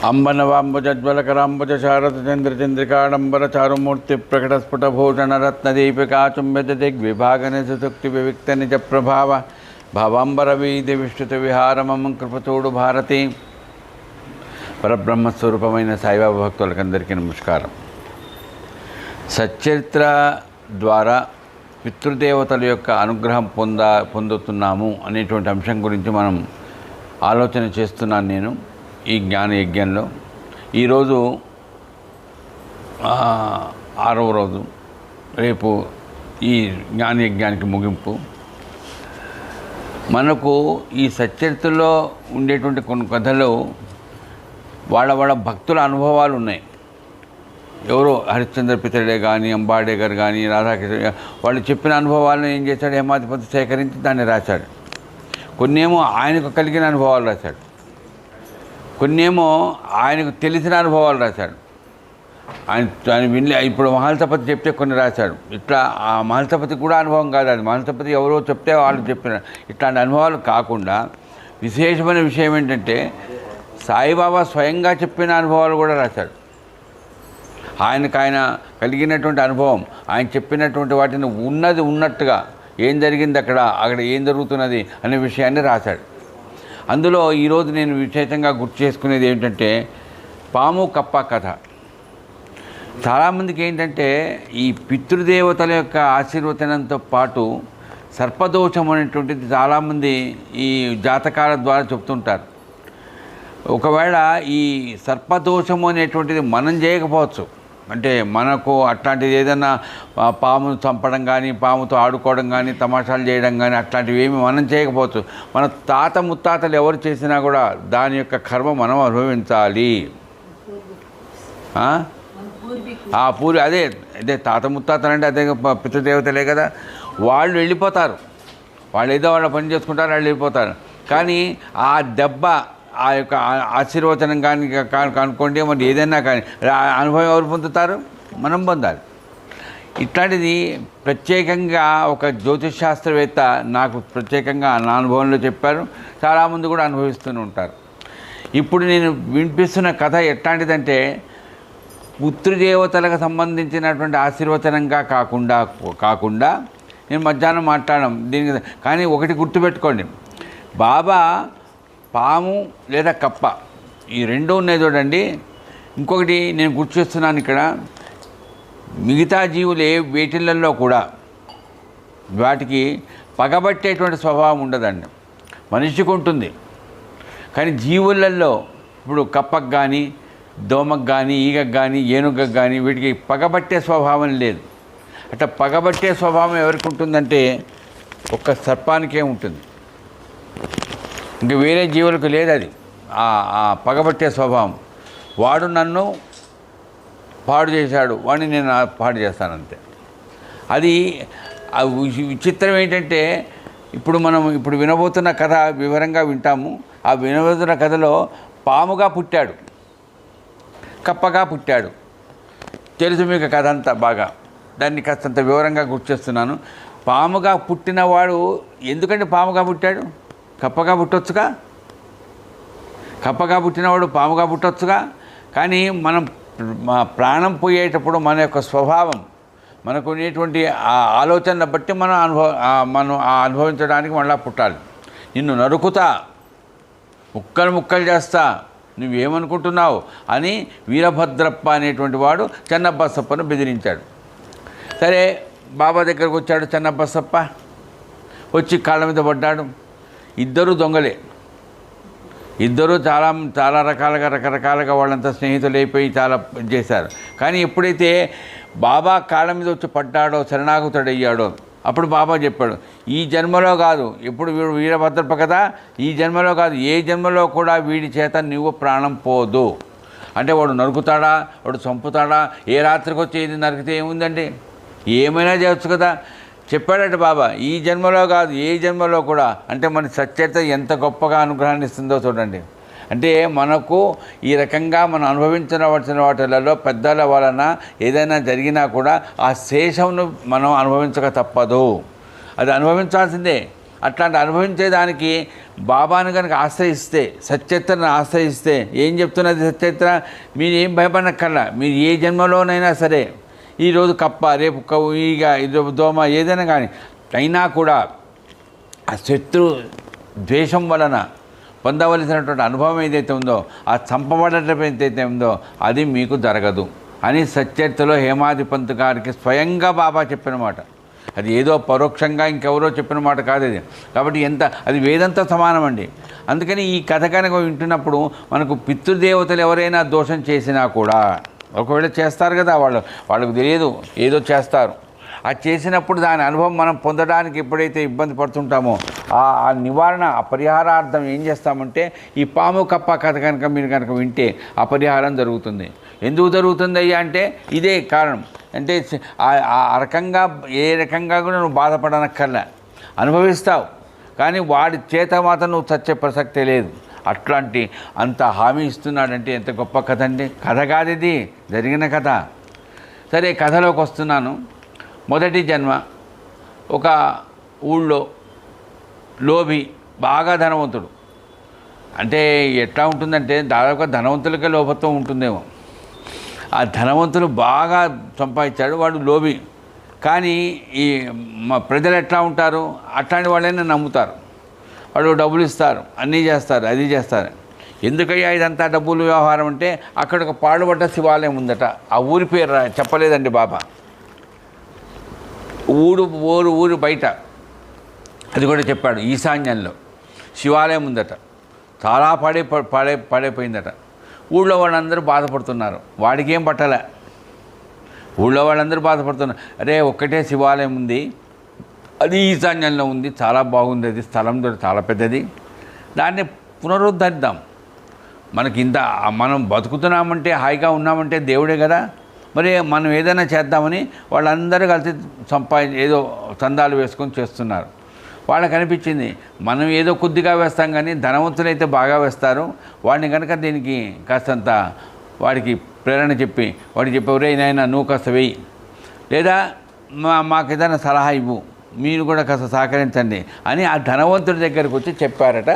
అంబనవాంబుజజ్వలకరాంబుజశారదచంద్రచంద్రికాడంబర చారుమూర్తి ప్రకటస్ఫుటభూషణరత్నదీపికాచుంబితదిగ్విభాగన సుశుక్తి నిజ ప్రభావ భవాంబర వీధి విష్ణుత విహారమం కృపతోడు భారతి. పరబ్రహ్మస్వరూపమైన సాయిబాబా భక్తులకందరికీ నమస్కారం. సచ్చరిత్ర ద్వారా పితృదేవతల యొక్క అనుగ్రహం పొందుతున్నాము అనేటువంటి అంశం గురించి మనం ఆలోచన చేస్తున్నాను నేను ఈ జ్ఞాన యజ్ఞంలో. ఈరోజు 6వ రోజు, రేపు ఈ జ్ఞాన యజ్ఞానికి ముగింపు. మనకు ఈ సచ్చరిత్రలో ఉండేటువంటి కొన్ని కథలు వాళ్ళ భక్తుల అనుభవాలు ఉన్నాయి. ఎవరో హరిశ్చంద్ర పితడే కానీ, అంబాడే గారు కానీ, రాధాకృష్ణ వాళ్ళు చెప్పిన అనుభవాలను ఏం చేశాడు, హేమాధిపతి సేకరించి దాన్ని రాశాడు. కొన్నేమో ఆయనకు కలిగిన అనుభవాలు రాశాడు, కొన్నేమో ఆయనకు తెలిసిన అనుభవాలు రాశాడు. ఆయన విని ఇప్పుడు మహల్సపతి చెప్తే కొన్ని రాశాడు. ఇట్లా ఆ మహల్సపతి కూడా అనుభవం కాదు, అది మహల్సపతి ఎవరో చెప్తే వాళ్ళు చెప్పిన ఇట్లాంటి అనుభవాలు కాకుండా విశేషమైన విషయం ఏంటంటే సాయిబాబా స్వయంగా చెప్పిన అనుభవాలు కూడా రాశాడు. ఆయన కలిగినటువంటి అనుభవం, ఆయన చెప్పినటువంటి వాటిని ఉన్నది ఉన్నట్టుగా ఏం జరిగింది అక్కడ ఏం జరుగుతున్నది అనే విషయాన్ని రాశాడు. అందులో ఈరోజు నేను విశేషంగా గుర్తు చేసుకునేది ఏంటంటే పాము కప్ప కథ. చాలామందికి ఏంటంటే ఈ పితృదేవతల యొక్క ఆశీర్వచనంతో పాటు సర్పదోషం అనేటువంటిది చాలామంది ఈ జాతకాల ద్వారా చెప్తుంటారు. ఒకవేళ ఈ సర్పదోషము అనేటువంటిది మనం చేయకపోవచ్చు, అంటే మనకు అట్లాంటిది ఏదైనా పామును చంపడం కానీ, పాముతో ఆడుకోవడం కానీ, తమాషాలు చేయడం కానీ అట్లాంటివి ఏమి మనం చేయకపోవచ్చు. మన తాత ముత్తాతలు ఎవరు చేసినా కూడా దాని యొక్క కర్మ మనం అనుభవించాలి. అదే తాత ముత్తాతలు అంటే అదే పితృదేవతలే కదా. వాళ్ళు వెళ్ళిపోతారు, వాళ్ళు ఏదో వాళ్ళ పని చేసుకుంటారు, వాళ్ళు వెళ్ళిపోతారు. కానీ ఆ దెబ్బ, ఆ యొక్క ఆశీర్వచనం కానీ కనుక్కోండి, మరి ఏదైనా కానీ అనుభవం ఎవరు పొందుతారు, మనం పొందాలి. ఇట్లాంటిది ప్రత్యేకంగా ఒక జ్యోతిష్ శాస్త్రవేత్త నాకు ప్రత్యేకంగా నా అనుభవంలో చెప్పారు. చాలామంది కూడా అనుభవిస్తూనే ఉంటారు. ఇప్పుడు నేను వినిపిస్తున్న కథ ఎట్లాంటిదంటే పితృదేవతలకు సంబంధించినటువంటి ఆశీర్వచనంగా కాకుండా నేను మధ్యాహ్నం మాట్లాడడం దీనికి. కానీ ఒకటి గుర్తుపెట్టుకోండి, బాబా పాము లేదా కప్ప ఈ రెండు ఉన్నాయి చూడండి. ఇంకొకటి నేను గుర్తు చేస్తున్నాను ఇక్కడ, మిగతా జీవులు వేటిలలో కూడా వాటికి పగబట్టేటువంటి స్వభావం ఉండదండి. మనిషికి ఉంటుంది, కానీ జీవులలో ఇప్పుడు కప్పకు కానీ, దోమకు కానీ, ఈగకు కానీ, ఏనుగకు కానీ వీటికి పగబట్టే స్వభావం లేదు. అట్లా పగబట్టే స్వభావం ఎవరికి ఉంటుందంటే ఒక్క సర్పానికే ఉంటుంది, ఇంక వేరే జీవులకు లేదు అది ఆ పగబట్టే స్వభావం. వాడు నన్ను పాడు చేశాడు, వాడిని నేను పాడు చేస్తానంతే. అది విచిత్రం ఏంటంటే ఇప్పుడు వినబోతున్న కథ వివరంగా వింటాము. ఆ వినబోతున్న కథలో పాముగా పుట్టాడు, కప్పగా పుట్టాడు. తెలుసు మీకు కథ అంతా బాగా. దాన్ని కాస్తంత వివరంగా గుర్తు చేస్తున్నాను. పాముగా పుట్టినవాడు ఎందుకంటే పాముగా పుట్టాడు, కప్పగా పుట్టొచ్చుగా. కప్పగా పుట్టినవాడు పాముగా పుట్టొచ్చుగా. కానీ మనం ప్రాణం పోయేటప్పుడు మన యొక్క స్వభావం, మనకు ఉండేటువంటి ఆ ఆలోచనను బట్టి మనం అనుభవించడానికి మళ్ళీ పుట్టాలి. నిన్ను నరుకుతా, ముక్కలు చేస్తా, నువ్వేమనుకుంటున్నావు అని వీరభద్రప్ప అనేటువంటి వాడు చెన్నబసప్పను బెదిరించాడు. సరే, బాబా దగ్గరకు వచ్చాడు చెన్నబసప్ప. వచ్చి కాళ్ళ మీద పడ్డాడు. ఇద్దరు దొంగలే, ఇద్దరు చాలా రకరకాలుగా వాళ్ళంతా స్నేహితులు అయిపోయి చాలా చేశారు. కానీ ఎప్పుడైతే బాబా కాళ్ళ మీద వచ్చి పడ్డాడో, శరణాగతుడయ్యాడో, అప్పుడు బాబా చెప్పాడు, ఈ జన్మలో కాదు, ఎప్పుడు వీడు వీరభద్రప్ప కదా, ఈ జన్మలో కాదు, ఏ జన్మలో కూడా వీడి చేత నువ్వు ప్రాణం పోదు. అంటే వాడు నరుకుతాడా, వాడు చంపుతాడా, ఏ రాత్రికి వచ్చి ఇది నరికితే ఏముందండి, ఏమైనా చేయొచ్చు కదా. చెప్పాడట బాబా, ఈ జన్మలో కాదు, ఏ జన్మలో కూడా. అంటే మన సచ్చరిత ఎంత గొప్పగా అనుగ్రహాన్ని ఇస్తుందో చూడండి. అంటే మనకు ఈ రకంగా మనం అనుభవించవలసిన వాటిలలో పెద్దల వలన ఏదైనా జరిగినా కూడా ఆ శేషంను మనం అనుభవించక తప్పదు. అది అనుభవించాల్సిందే. అట్లాంటి అనుభవించేదానికి బాబాను కనుక ఆశ్రయిస్తే, సచ్చరిత్రను ఆశ్రయిస్తే, ఏం చెప్తున్నది సచ్చరిత్ర? మీరు ఏం భయపడక్కర్లా. మీరు ఏ జన్మలోనైనా సరే, ఈరోజు కప్ప, రేపు ఈగ, దోమ, ఏదైనా కానీ అయినా కూడా ఆ శత్రు ద్వేషం వలన పొందవలసినటువంటి అనుభవం ఏదైతే ఉందో, ఆ చంపబడటం ఏదైతే ఉందో అది మీకు జరగదు అని సచ్చరిత్రలో హేమాది పంత్ గారికి స్వయంగా బాబా చెప్పిన మాట. అది ఏదో పరోక్షంగా ఇంకెవరో చెప్పిన మాట కాదు అది. కాబట్టి అది వేదంతో సమానం అండి. అందుకని ఈ కథ కనుక వింటున్నప్పుడు మనకు పితృదేవతలు ఎవరైనా దోషం చేసినా కూడా, ఒకవేళ చేస్తారు కదా, వాళ్ళకు తెలియదు, ఏదో చేస్తారు. అది చేసినప్పుడు దాని అనుభవం మనం పొందడానికి ఎప్పుడైతే ఇబ్బంది పడుతుంటామో ఆ నివారణ, ఆ పరిహారార్థం ఏం చేస్తామంటే ఈ పాము కప్ప కథ కనుక మీరు కనుక వింటే ఆ పరిహారం జరుగుతుంది. ఎందుకు జరుగుతుంది అయ్యా అంటే ఇదే కారణం. అంటే ఆ రకంగా ఏ రకంగా కూడా నువ్వు బాధపడనక్కర్లే, అనుభవిస్తావు. కానీ వాడి చేత మాత్రం నువ్వు చచ్చే ప్రసక్తే లేదు. అట్లాంటి అంత హామీ ఇస్తున్నాడంటే ఎంత గొప్ప కథ అండి. కథ కాదు ఇది, జరిగిన కథ. సరే, కథలోకి వస్తున్నాను. మొదటి జన్మ ఒక ఊళ్ళో లోభి, బాగా ధనవంతుడు. అంటే ఎట్లా ఉంటుందంటే దాదాపుగా ధనవంతులకే లోభత్వం ఉంటుందేమో. ఆ ధనవంతులు బాగా సంపాదించాడు, వాడు లోభి. కానీ ఈ ప్రజలు ఎట్లా ఉంటారు? అట్లాంటి వాళ్ళని నమ్ముతారు. వాళ్ళు డబ్బులు ఇస్తారు, అన్నీ చేస్తారు, అది చేస్తారు. ఎందుకయ్యా ఇదంతా డబ్బులు వ్యవహారం అంటే అక్కడ ఒక పాడుబడ్డ శివాలయం ఉందట. ఆ ఊరి పేరు చెప్పలేదండి బాబా. ఊరు బయట, అది కూడా చెప్పాడు, ఈశాన్యంలో శివాలయం ఉందట. చాలా పడైపోయిందట. ఊళ్ళో వాళ్ళందరూ బాధపడుతున్నారు. వాడికి ఏం పట్టలే. ఊళ్ళో వాళ్ళందరూ బాధపడుతున్నారు. అరే, ఒక్కటే శివాలయం ఉంది, అది ఈశాన్యంలో ఉంది, చాలా బాగుంది, అది స్థలం చాలా పెద్దది, దాన్ని పునరుద్ధరిద్దాం. మనం బతుకుతున్నామంటే, హాయిగా ఉన్నామంటే దేవుడే కదా. మరి మనం ఏదైనా చేద్దామని వాళ్ళందరూ కలిసి ఏదో చందాలు వేసుకొని చేస్తున్నారు. వాళ్ళకి అనిపించింది, మనం ఏదో కొద్దిగా వేస్తాం కానీ ధనవంతులైతే బాగా వేస్తారు, వాడిని కనుక దీనికి కాస్తంత వాడికి ప్రేరణ చెప్పి వాడికి చెప్పి, నాయనా నువ్వు కాస్త వెయ్యి, లేదా మాకు ఏదైనా సలహా ఇవ్వు, మీరు కూడా కాస్త సహకరించండి అని ఆ ధనవంతుడి దగ్గరికి వచ్చి చెప్పారట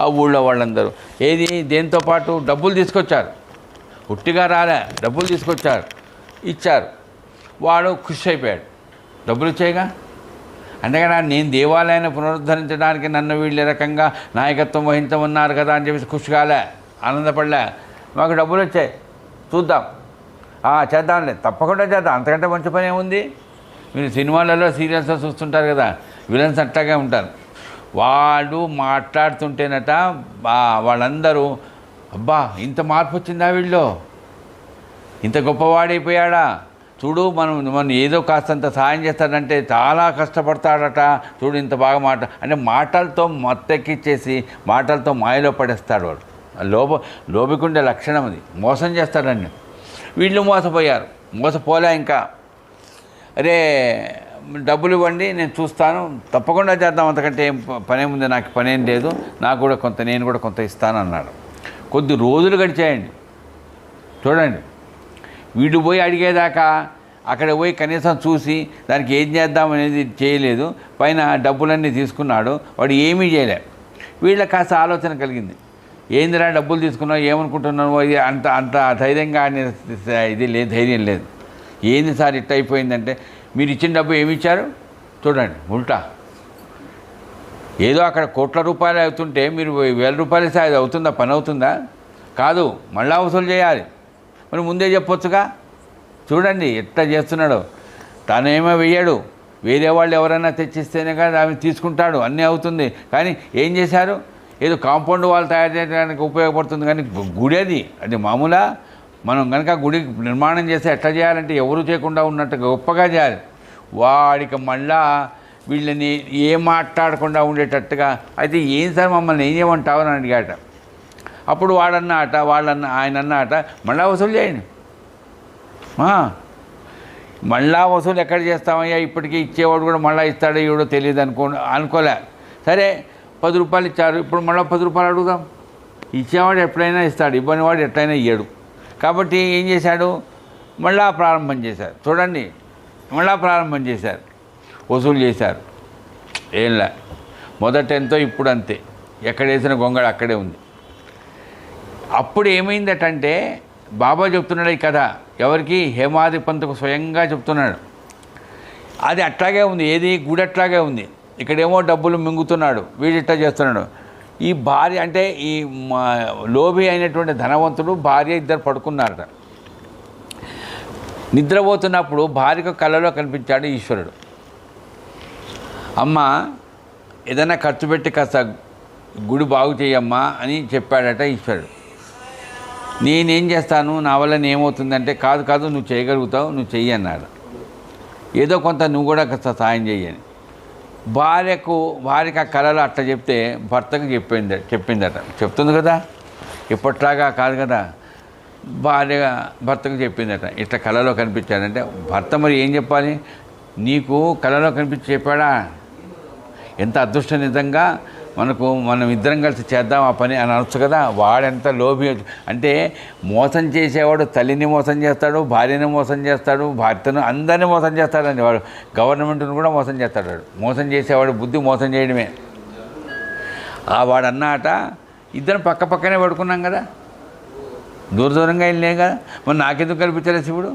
ఆ ఊళ్ళో వాళ్ళందరూ. ఏది, దేంతో పాటు డబ్బులు తీసుకొచ్చారు. ఉట్టిగా రాలే, డబ్బులు తీసుకొచ్చారు, ఇచ్చారు. వాడు ఖుషి అయిపోయాడు. డబ్బులు ఇచ్చాయిగా, అంటే కదా నేను దేవాలయాన్ని పునరుద్ధరించడానికి నన్ను వీళ్ళు రకంగా నాయకత్వం వహించమన్నారు కదా అని చెప్పేసి ఖుషి కాలే, ఆనందపడలే. మాకు డబ్బులు వచ్చాయి, చూద్దాం, చేద్దాంలే, తప్పకుండా చేద్దాం, అంతకంటే మంచి పని ఏముంది. మీరు సినిమాలలో సీరియల్స్లో చూస్తుంటారు కదా, విలన్స్ అట్లాగే ఉంటారు. వాడు మాట్లాడుతుంటేనట వాళ్ళందరూ, అబ్బా ఇంత మార్పు వచ్చిందా వీళ్ళు, ఇంత గొప్పవాడైపోయాడా, చూడు మనం ఏదో కాస్తంత సాయం చేస్తాడంటే చాలా కష్టపడతాడట, చూడు ఇంత బాగా అంటే మాటలతో మత్తెక్కిచ్చేసి మాటలతో మాయలో పడేస్తాడు వాడు. లోబికుండే లక్షణం అది, మోసం చేస్తాడండి. వీళ్ళు మోసపోలే ఇంకా. అరే డబ్బులు ఇవ్వండి, నేను చూస్తాను, తప్పకుండా చేద్దాం, అంతకంటే ఏం పనేముంది, నాకు పనేం లేదు, నేను కూడా కొంత ఇస్తాను అన్నాడు. కొద్ది రోజులు గడిచాయండి. చూడండి, వీడు పోయి అడిగేదాకా అక్కడ పోయి కనీసం చూసి దానికి ఏం చేద్దామనేది చేయలేదు. పైన డబ్బులన్నీ తీసుకున్నాడు, వాడు ఏమీ చేయలే. వీళ్ళకి కాస్త ఆలోచన కలిగింది, ఏందిరా డబ్బులు తీసుకున్నావు, ఏమనుకుంటున్నావు, అంత ధైర్యంగా ఇది లేదు, ధైర్యం లేదు. ఏంది సార్ ఇట్ట అయిపోయిందంటే, మీరు ఇచ్చిన డబ్బు ఏమి ఇచ్చారు చూడండి, ఉల్టా. ఏదో అక్కడ కోట్ల రూపాయలు అవుతుంటే మీరు 1000 రూపాయలు ఇస్తే అది అవుతుందా, పని అవుతుందా? కాదు, మళ్ళా వసూలు చేయాలి. మరి ముందే చెప్పొచ్చుగా. చూడండి ఎట్లా చేస్తున్నాడు. తనేమో వెయ్యాడు, వేరే వాళ్ళు ఎవరైనా తెచ్చిస్తేనే కదా ఆమె తీసుకుంటాడు, అన్నీ అవుతుంది. కానీ ఏం చేశారు, ఏదో కాంపౌండ్ వాళ్ళు తయారు చేయడానికి ఉపయోగపడుతుంది, కానీ గుడి అది మామూలా. మనం కనుక గుడి నిర్మాణం చేస్తే ఎట్లా చేయాలంటే ఎవరు చేయకుండా ఉన్నట్టు గొప్పగా చేయాలి. వాడికి మళ్ళా వీళ్ళని ఏం మాట్లాడకుండా ఉండేటట్టుగా, అయితే ఏం సార్ మమ్మల్ని ఏం చేయమంటావు అని అడిగాట. అప్పుడు ఆయన అన్నట, మళ్ళా వసూలు చేయండి. మళ్ళా వసూలు ఎక్కడ చేస్తామయ్యా, ఇప్పటికీ ఇచ్చేవాడు కూడా మళ్ళీ ఇస్తాడో ఇవ్వడో తెలియదు అనుకోలే. సరే 10 రూపాయలు ఇచ్చారు, ఇప్పుడు మళ్ళీ 10 రూపాయలు అడుగుదాం. ఇచ్చేవాడు ఎప్పుడైనా ఇస్తాడు, ఇవ్వని వాడు ఎట్లయినా ఇయ్యడు. కాబట్టి ఏం చేశాడు, మళ్ళా ప్రారంభం చేశారు. చూడండి, మళ్ళా ప్రారంభం చేశారు, వసూలు చేశారు. ఏంలే మొదట ఎంతో ఇప్పుడు అంతే, ఎక్కడ వేసిన గొంగళ అక్కడే ఉంది. అప్పుడు ఏమైందటంటే బాబా చెప్తున్నాడు ఈ కథ ఎవరికి, హేమాది పంతుకు స్వయంగా చెప్తున్నాడు. అది అట్లాగే ఉంది, ఏది గుడి అట్లాగే ఉంది. ఇక్కడేమో డబ్బులు మింగుతున్నాడు, వీడిట్లా చేస్తున్నాడు. ఈ భార్య అంటే ఈ లోభి అయినటువంటి ధనవంతుడు భార్య ఇద్దరు పడుకున్నారట. నిద్రపోతున్నప్పుడు భార్యకు కళ్ళలో కనిపించాడు ఈశ్వరుడు. అమ్మ ఏదైనా ఖర్చు పెట్టి కాస్త గుడి బాగు చేయమ్మా అని చెప్పాడట ఈశ్వరుడు. నేనేం చేస్తాను, నా వల్ల ఏమవుతుందంటే, కాదు కాదు నువ్వు చేయగలుగుతావు, నువ్వు చెయ్యి అన్నాడు. ఏదో కొంత నువ్వు కూడా కాస్త సాయం చెయ్యని భార్యకు ఆ కళలో అట్లా చెప్తే భర్తకు చెప్పిందట. చెప్తుంది కదా, ఇప్పట్లాగా కాదు కదా. భార్య భర్తకు చెప్పిందట, ఇట్లా కళలో కనిపించాడంటే భర్త మరి ఏం చెప్పాలి, నీకు కళలో కనిపించి చెప్పాడా, ఎంత అదృష్టం, నిజంగా మనం ఇద్దరం కలిసి చేద్దాం ఆ పని అని అనొచ్చు కదా. వాడెంత లోభి అంటే మోసం చేసేవాడు తల్లిని మోసం చేస్తాడు, భార్యని మోసం చేస్తాడు, భర్తను అందరినీ మోసం చేస్తాడండి వాడు. గవర్నమెంట్ను కూడా మోసం చేస్తాడు వాడు. మోసం చేసేవాడు బుద్ధి మోసం చేయడమే. వాడు అన్నమాట, ఇద్దరం పక్క పక్కనే పడుకున్నాం కదా, దూరంగా వెళ్ళినాం కదా, మరి నాకెందుకు కల్పించలే శివుడు,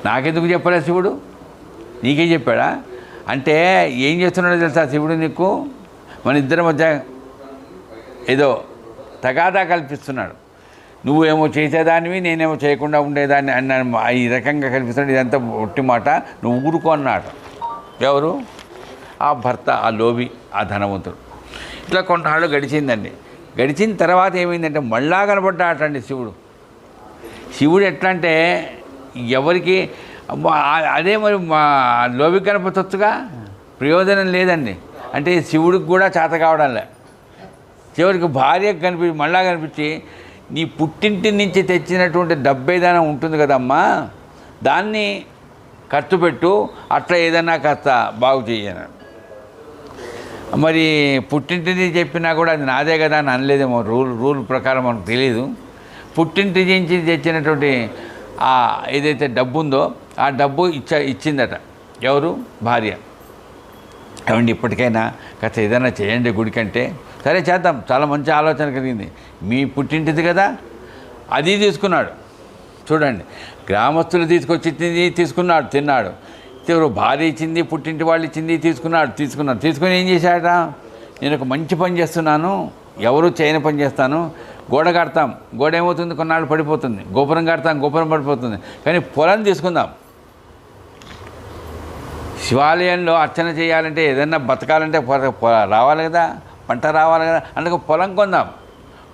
నాకెందుకు చెప్పలే శివుడు, నీకే చెప్పాడా అంటే ఏం చేస్తున్నాడో తెలుసా శివుడు నీకు, మన ఇద్దరి మధ్య ఏదో తగాదా కల్పిస్తున్నాడు. నువ్వేమో చేసేదానివి, నేనేమో చేయకుండా ఉండేదాన్ని అన్న ఈ రకంగా కల్పిస్తున్నాడు. ఇదంతా ఒట్టి మాట, నువ్వు ఊరుకో అన్నాడు. ఎవరు, ఆ భర్త, ఆ లోబి, ఆ ధనవంతుడు. ఇట్లా కొన్నాళ్ళు గడిచిందండి. గడిచిన తర్వాత ఏమైందంటే మళ్ళా కనపడ్డాటండి శివుడు. శివుడు ఎట్లా అంటే ఎవరికి అదే మరి మా లోబికి కనపడవచ్చుగా, ప్రయోజనం లేదండి. అంటే శివుడికి కూడా చేత కావడంలే. చివరికి భార్యకు మళ్ళా కనిపించి, నీ పుట్టింటి నుంచి తెచ్చినటువంటి డబ్బు ఏదైనా ఉంటుంది కదమ్మా, దాన్ని ఖర్చు పెట్టు, అట్లా ఏదైనా కాస్త బాగు చేయను. మరి పుట్టింటిని చెప్పినా కూడా అది నాదే కదా అని అనలేదేమో, రూల్ ప్రకారం మనకు తెలియదు. పుట్టింటి నుంచి తెచ్చినటువంటి ఏదైతే డబ్బు ఉందో ఆ డబ్బు ఇచ్చిందట. ఎవరు, భార్య. ఏమండి ఇప్పటికైనా కాస్త ఏదైనా చేయండి గుడికంటే, సరే చేద్దాం, చాలా మంచి ఆలోచన కలిగింది, మీ పుట్టింటిది కదా. అది తీసుకున్నాడు. చూడండి, గ్రామస్తులు తీసుకున్నాడు, తిన్నాడు. భార్య ఇచ్చింది, పుట్టింటి వాళ్ళు ఇచ్చింది, తీసుకుని ఏం చేశాడట, నేను ఒక మంచి పని చేస్తున్నాను, ఎవరు చేయని పని చేస్తాను, గోడ కడతాం, గోడ ఏమవుతుంది, కొన్నాళ్ళు పడిపోతుంది, గోపురం కడతాం, గోపురం పడిపోతుంది, కానీ పొలం తీసుకుందాం. శివాలయంలో అర్చన చేయాలంటే, ఏదన్నా బతకాలంటే రావాలి కదా, పంట రావాలి కదా, అందుకు పొలం కొందాం.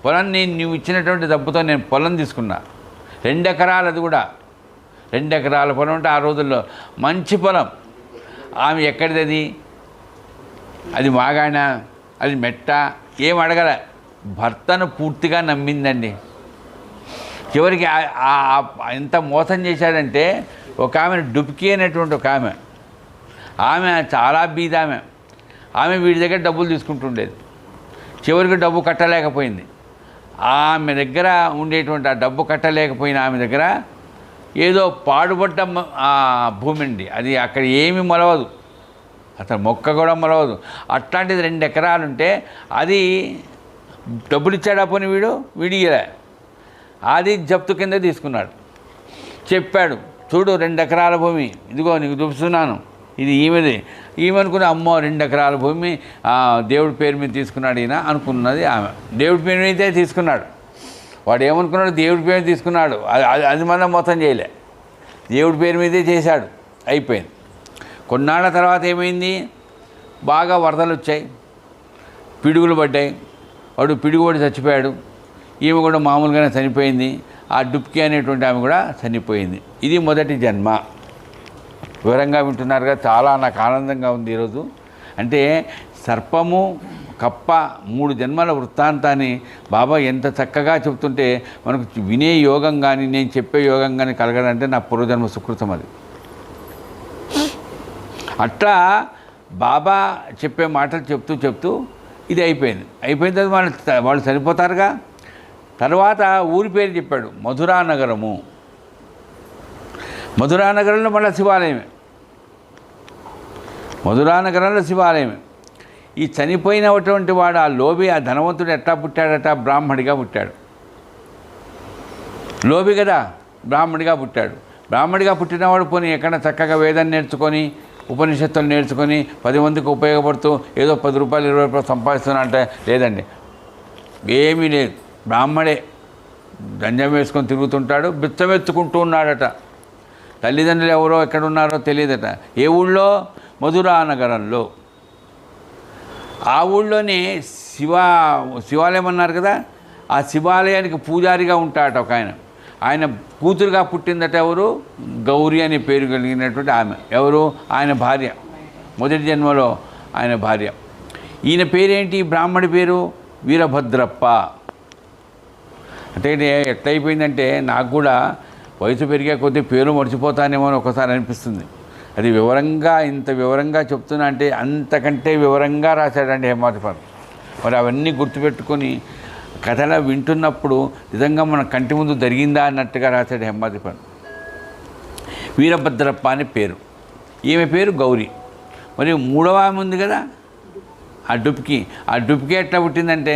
పొలం నువ్వు ఇచ్చినటువంటి డబ్బుతో నేను పొలం తీసుకున్నా, 2 ఎకరాలు, అది కూడా 2 ఎకరాల పొలం ఉంటే ఆ రోజుల్లో మంచి పొలం. ఆమె ఎక్కడిది అది మాగాణ, అది మెట్ట, ఏం అడగల, భర్తను పూర్తిగా నమ్మిందండి. చివరికి ఎంత మోసం చేశాడంటే, ఒక ఆమెను డుబ్కి అనేటువంటి ఒక ఆమె చాలా బీదామె. ఆమె వీడి దగ్గర డబ్బులు తీసుకుంటుండేది. చివరికి డబ్బు కట్టలేకపోయింది. ఆమె దగ్గర ఉండేటువంటి ఆ డబ్బు కట్టలేకపోయిన ఆమె దగ్గర ఏదో పాడుపడ్డ భూమి అండి, అది అక్కడ ఏమీ మొలవదు, అసలు మొక్క కూడా మొలవదు. అట్లాంటిది 2 ఎకరాలు ఉంటే అది డబ్బులు ఇచ్చాడా పోనీ వీడియలే, అది జప్తు కింద తీసుకున్నాడు. చెప్పాడు, చూడు 2 ఎకరాల భూమి ఇదిగో నీకు చూపిస్తున్నాను, ఇది ఈమె అనుకున్న, అమ్మో 2 ఎకరాల భూమి దేవుడి పేరు మీద తీసుకున్నాడు ఈయన అనుకున్నది ఆమె. దేవుడి పేరు మీదే తీసుకున్నాడు. వాడు ఏమనుకున్నాడు, దేవుడి పేరు తీసుకున్నాడు, అది మనం మొత్తం చేయలే, దేవుడి పేరు మీదే చేశాడు, అయిపోయింది. కొన్నాళ్ళ తర్వాత ఏమైంది, బాగా వరదలు వచ్చాయి, పిడుగులు పడ్డాయి, వాడు పిడుగుపడి చచ్చిపోయాడు. ఈమె కూడా మామూలుగానే చనిపోయింది. ఆ డుబ్కి అనేటువంటి ఆమె కూడా చనిపోయింది. ఇది మొదటి జన్మ. వివరంగా వింటున్నారుగా, చాలా నాకు ఆనందంగా ఉంది ఈరోజు. అంటే సర్పము, కప్ప 3 జన్మల వృత్తాంతాన్ని బాబా ఎంత చక్కగా చెప్తుంటే మనకు వినే యోగం కానీ, నేను చెప్పే యోగం కానీ కలగడంటే నా పూర్వజన్మ సుకృతం అది. అట్లా బాబా చెప్పే మాటలు చెప్తూ ఇది అయిపోయింది. అయిపోయిన తర్వాత వాళ్ళు చనిపోతారుగా. తర్వాత ఊరి పేరు చెప్పాడు, మధురానగరము. మధురానగరంలో మళ్ళీ శివాలయమే, మధురానగరంలో శివాలయమే. ఈ చనిపోయినటువంటి వాడు ఆ లోభి ఆ ధనవంతుడు ఎట్లా పుట్టాడట? బ్రాహ్మడిగా పుట్టాడు. లోభి కదా, బ్రాహ్మడిగా పుట్టాడు. బ్రాహ్మడిగా పుట్టినవాడు పోనీ ఎక్కడ చక్కగా వేదాన్ని నేర్చుకొని ఉపనిషత్తులు నేర్చుకొని 10 మందికి ఉపయోగపడుతూ ఏదో 10 రూపాయలు 20 రూపాయలు సంపాదిస్తున్నా అంటే లేదండి, ఏమీ లేదు. బ్రాహ్మడే గంజం వేసుకొని తిరుగుతుంటాడు, బిచ్చమెత్తుకుంటూ ఉన్నాడట. తల్లిదండ్రులు ఎవరో ఎక్కడున్నారో తెలియదట. ఏ ఊళ్ళో? మధురా నగరంలో. ఆ ఊళ్ళోనే శివాలయం అన్నారు కదా, ఆ శివాలయానికి పూజారిగా ఉంటాడట ఒక ఆయన. ఆయన కూతురుగా పుట్టిందట ఎవరు? గౌరీ అనే పేరు కలిగినటువంటి ఆమె. ఎవరు? ఆయన భార్య, మొదటి జన్మలో ఆయన భార్య. ఈయన పేరేంటి? బ్రాహ్మడి పేరు వీరభద్రప్ప. అంటే ఎట్లయిపోయిందంటే నాకు కూడా వయసు పెరిగే కొద్దీ పేరు మర్చిపోతానేమో అని ఒకసారి అనిపిస్తుంది. అది వివరంగా ఇంత వివరంగా చెప్తున్నా అంటే అంతకంటే వివరంగా రాశాడండి హేమాద్రిపన్. మరి అవన్నీ గుర్తుపెట్టుకొని కథలో వింటున్నప్పుడు నిజంగా మన కంటి ముందు జరిగిందా అన్నట్టుగా రాశాడు హేమాద్రిపన్. వీరభద్రప్ప అని పేరు. ఈమె పేరు గౌరీ. మరి మూడవ ఆమె ఉంది కదా ఆ డుప్కి ఎట్లా పుట్టిందంటే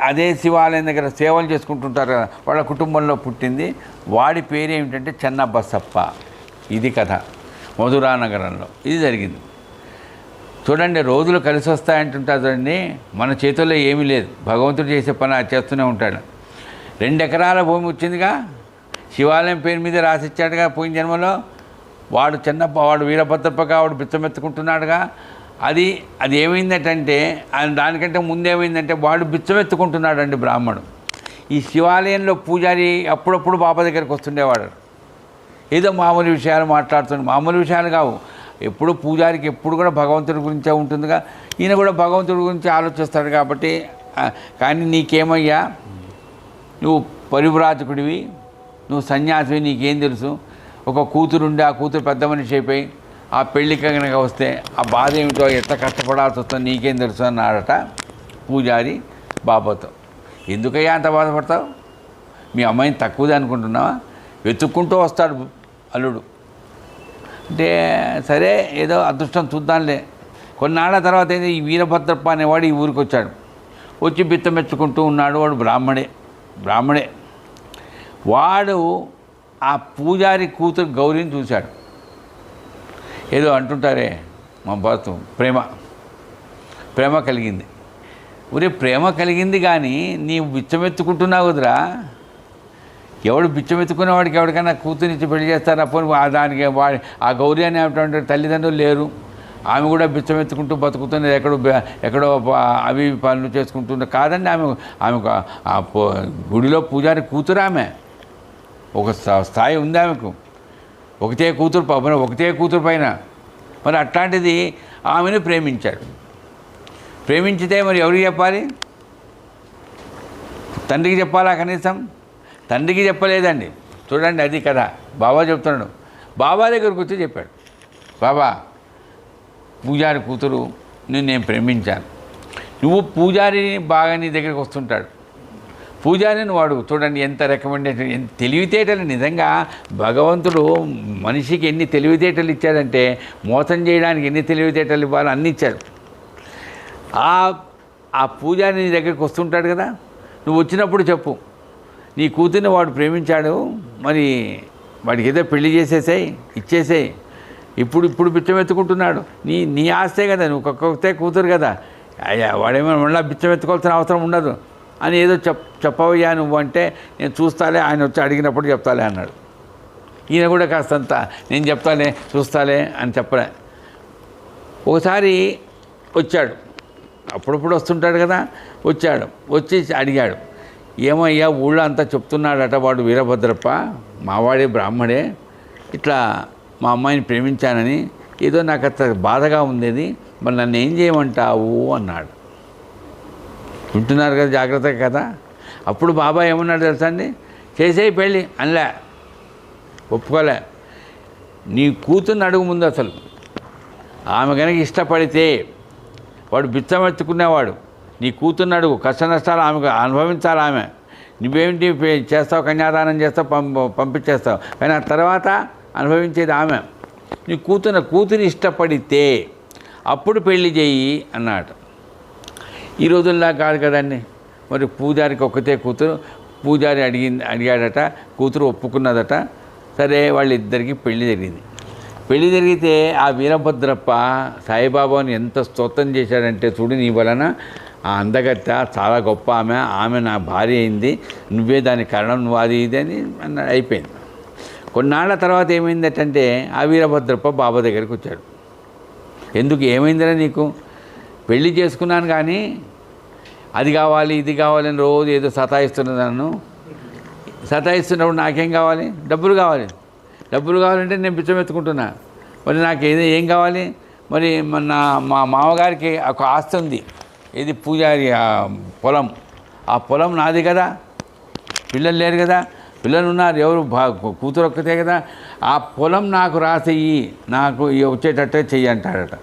అదే శివాలయం దగ్గర సేవలు చేసుకుంటుంటారు కదా, వాళ్ళ కుటుంబంలో పుట్టింది. వాడి పేరు ఏమిటంటే చెన్నబసప్ప. ఇది కథ. మధురా నగరంలో ఇది జరిగింది. చూడండి, రోజులు కలిసి వస్తాయంటుంటారు చూడండి. మన చేతుల్లో ఏమీ లేదు, భగవంతుడు చేసే పని అది చేస్తూనే ఉంటాడు. 2 ఎకరాల భూమి వచ్చిందిగా, శివాలయం పేరు మీద రాసిచ్చాడుగా పోయిన జన్మలో. వాడు వీరభద్రప్పగా వాడు బిచ్చమెత్తుకుంటున్నాడుగా. అది ఏమైందంటే దానికంటే ముందేమైందంటే వాడు బిచ్చమెత్తుకుంటున్నాడండి బ్రాహ్మడు. ఈ శివాలయంలో పూజారి అప్పుడప్పుడు బాబా దగ్గరికి వస్తుండేవాడు. ఏదో మామూలు విషయాలు మాట్లాడుతుండే, మామూలు విషయాలు కావు. ఎప్పుడు పూజారికి ఎప్పుడు కూడా భగవంతుడి గురించే ఉంటుందిగా. ఈయన కూడా భగవంతుడి గురించి ఆలోచిస్తాడు కాబట్టి. కానీ నీకేమయ్యా, నువ్వు పరివ్రాజకుడివి, నువ్వు సన్యాసివి, నీకేం తెలుసు? ఒక కూతురుండి ఆ కూతురు పెద్ద మనిషి అయిపోయి ఆ పెళ్ళికి కనుక వస్తే ఆ బాధ ఏమిటో, ఎట్లా కష్టపడాల్సి వస్తుందో నీకేం తెలుసు అన్నాడట పూజారి బాబాతో. ఎందుకయ్యా అంత బాధపడతావు? మీ అమ్మాయిని తక్కువది అనుకుంటున్నావా? వెతుక్కుంటూ వస్తాడు అల్లుడు. అంటే సరే ఏదో అదృష్టం చూద్దాంలే. కొన్నాళ్ళ తర్వాత అయితే ఈ వీరభద్రప్ప అనేవాడు ఈ ఊరికి వచ్చాడు. వచ్చి బిత్తమెచ్చుకుంటూ ఉన్నాడు. వాడు బ్రాహ్మడే. వాడు ఆ పూజారి కూతురు గౌరీని చూశాడు. ఏదో అంటుంటారే మా భర్త ప్రేమ కలిగింది. ప్రేమ కలిగింది కానీ నీవు బిచ్చమెత్తుకుంటున్నావు కదరా. ఎవడు బిచ్చమెత్తుకునేవాడికి ఎవరికైనా కూతురిచ్చి పెళ్లి చేస్తారా? పోనీ దానికి ఆ గౌరీ అనేటువంటి తల్లిదండ్రులు లేరు. ఆమె కూడా బిచ్చమెత్తుకుంటూ బతుకుతున్నది, ఎక్కడో అవి పనులు చేసుకుంటుంది కాదండి. ఆమె గుడిలో పూజారి కూతురు. ఆమె ఒక స్థాయి ఉంది ఆమెకు. ఒకటే కూతురు పైన. మరి అట్లాంటిది ఆమెను ప్రేమించాడు. ప్రేమించితే మరి ఎవరికి చెప్పాలి? తండ్రికి చెప్పాలా కనీసం? తండ్రికి చెప్పలేదండి. చూడండి, అది కదా బాబా చెప్తున్నాడు. బాబా దగ్గరకు వచ్చి చెప్పాడు, బాబా పూజారి కూతురు నేను ప్రేమించాను. నువ్వు పూజారిని బాగా నీ దగ్గరికి వస్తుంటాడు. పూజారిని వాడు చూడండి ఎంత రికమెండేషన్, ఎంత తెలివితేటలు. నిజంగా భగవంతుడు మనిషికి ఎన్ని తెలివితేటలు ఇచ్చాడంటే మోసం చేయడానికి ఎన్ని తెలివితేటలు ఇవ్వాలో అన్నీ ఇచ్చాడు. ఆ పూజారి నీ దగ్గరికి వస్తుంటాడు కదా, నువ్వు వచ్చినప్పుడు చెప్పు, నీ కూతుర్ని వాడు ప్రేమించాడు, మరి వాడికి ఏదో పెళ్లి ఇచ్చేసేయి. ఇప్పుడు బిచ్చమెత్తుకుంటున్నాడు. నీ ఆస్తే కదా, నువ్వు ఒక్కొక్కతే కూతురు కదా, అయ్యా వాడేమో మళ్ళీ బిచ్చమెత్తుకోవాల్సిన అవసరం ఉండదు అని ఏదో చెప్పవయ్యా నువ్వు అంటే, నేను చూస్తాలే, ఆయన వచ్చి అడిగినప్పుడు చెప్తాలే అన్నాడు. ఈయన కూడా కాస్తంత నేను చెప్తాలే చూస్తాలే అని చెప్పలే. ఒకసారి వచ్చాడు, అప్పుడప్పుడు వస్తుంటాడు కదా, వచ్చి అడిగాడు, ఏమయ్యా ఊళ్ళో అంతా చెప్తున్నాడట వాడు వీరభద్రప్ప, మావాడే బ్రాహ్మడే, ఇట్లా మా అమ్మాయిని ప్రేమించానని, ఏదో నాకు అంత బాధగా ఉండేది, మరి నన్ను ఏం చేయమంటావు అన్నాడు. వింటున్నారు కదా జాగ్రత్తగా కదా. అప్పుడు బాబా ఏమన్నాడు తెలుసా అండి, చేసేయి పెళ్ళి అనలే, ఒప్పుకోలే. నీ కూతుర్ని అడుగు ముందు, అసలు ఆమె కనుక ఇష్టపడితే, వాడు బిచ్చమెత్తుకునేవాడు, నీ కూతుర్ని అడుగు, కష్ట నష్టాలు ఆమెకు అనుభవించాలి. ఆమె నువ్వేమిటి చేస్తావు, కన్యాదానం చేస్తావు, పంపించేస్తావు, కానీ ఆ తర్వాత అనుభవించేది ఆమె. నీ కూతురు ఇష్టపడితే అప్పుడు పెళ్లి చెయ్యి అన్నాడు. ఈ రోజుల్లా కాదు కదండి. మరి పూజారికి ఒక్కతే కూతురు, పూజారి అడిగాడట, కూతురు ఒప్పుకున్నదట. సరే వాళ్ళిద్దరికీ పెళ్లి జరిగింది. పెళ్లి జరిగితే ఆ వీరభద్రప్ప సాయిబాబాని ఎంత స్తోత్రం చేశాడంటే, చూడు నీ వలన ఆ అందగత్త చాలా గొప్ప ఆమె నా భార్య అయింది, నువ్వే దాని కారణం, నువ్వు అది ఇది అని అయిపోయింది. కొన్నాళ్ళ తర్వాత ఏమైందటంటే ఆ వీరభద్రప్ప బాబా దగ్గరికి వచ్చాడు. ఎందుకు, ఏమైందిరా నీకు, పెళ్లి చేసుకున్నాను కానీ అది కావాలి ఇది కావాలని రోజు ఏదో సతాయిస్తున్నదాన్ని, సతాయిస్తున్నప్పుడు నాకేం కావాలి, డబ్బులు కావాలంటే నేను పిచ్చమెత్తుకుంటున్నా. మరి నాకు ఏం కావాలి, మరి మా మామగారికి ఒక ఆస్తి ఉంది, ఇది పూజారి పొలం, ఆ పొలం నాది కదా, పిల్లలు లేరు కదా, పిల్లలు ఉన్నారు, ఎవరు కూతురు ఒక్కతే కదా, ఆ పొలం నాకు రాసేయి, నాకు వచ్చేటట్టే చెయ్యి అంటాడట.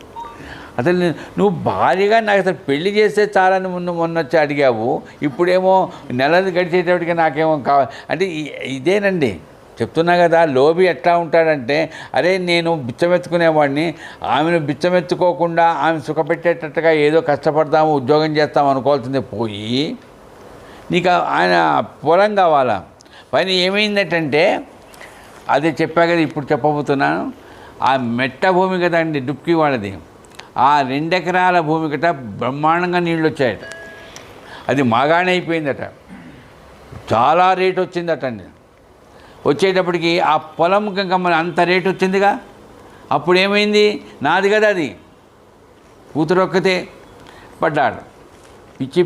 అసలు నువ్వు భారీగా నాకు అసలు పెళ్లి చేస్తే చాలని మొన్న వచ్చి అడిగావు, ఇప్పుడేమో నెలలు గడిచేటప్పటికి నాకేమో కావాలి అంటే ఇదేనండి చెప్తున్నా కదా. లోబి ఎట్లా ఉంటాడంటే, అరే నేను బిచ్చమెత్తుకునేవాడిని, ఆమెను బిచ్చమెత్తుకోకుండా ఆమె సుఖపెట్టేటట్టుగా ఏదో కష్టపడతాము ఉద్యోగం చేస్తాము అనుకోవాల్సిందే పోయి నీకు ఆయన పొలం కావాలా. పైన ఏమైందంటే అదే చెప్పా కదా, ఇప్పుడు చెప్పబోతున్నాను. ఆ మెట్ట భూమి కదండి డుబ్కి వాళ్ళది, ఆ 2 ఎకరాల భూమి గట బ్రహ్మాండంగా నీళ్ళు వచ్చాయట. అది మాగానే అయిపోయిందట, చాలా రేటు వచ్చిందట అండి. వచ్చేటప్పటికి ఆ పొలం మన అంత రేటు వచ్చిందిగా, అప్పుడు ఏమైంది, నాది కదా అది, కూతురు ఒక్కతే పడ్డాడు.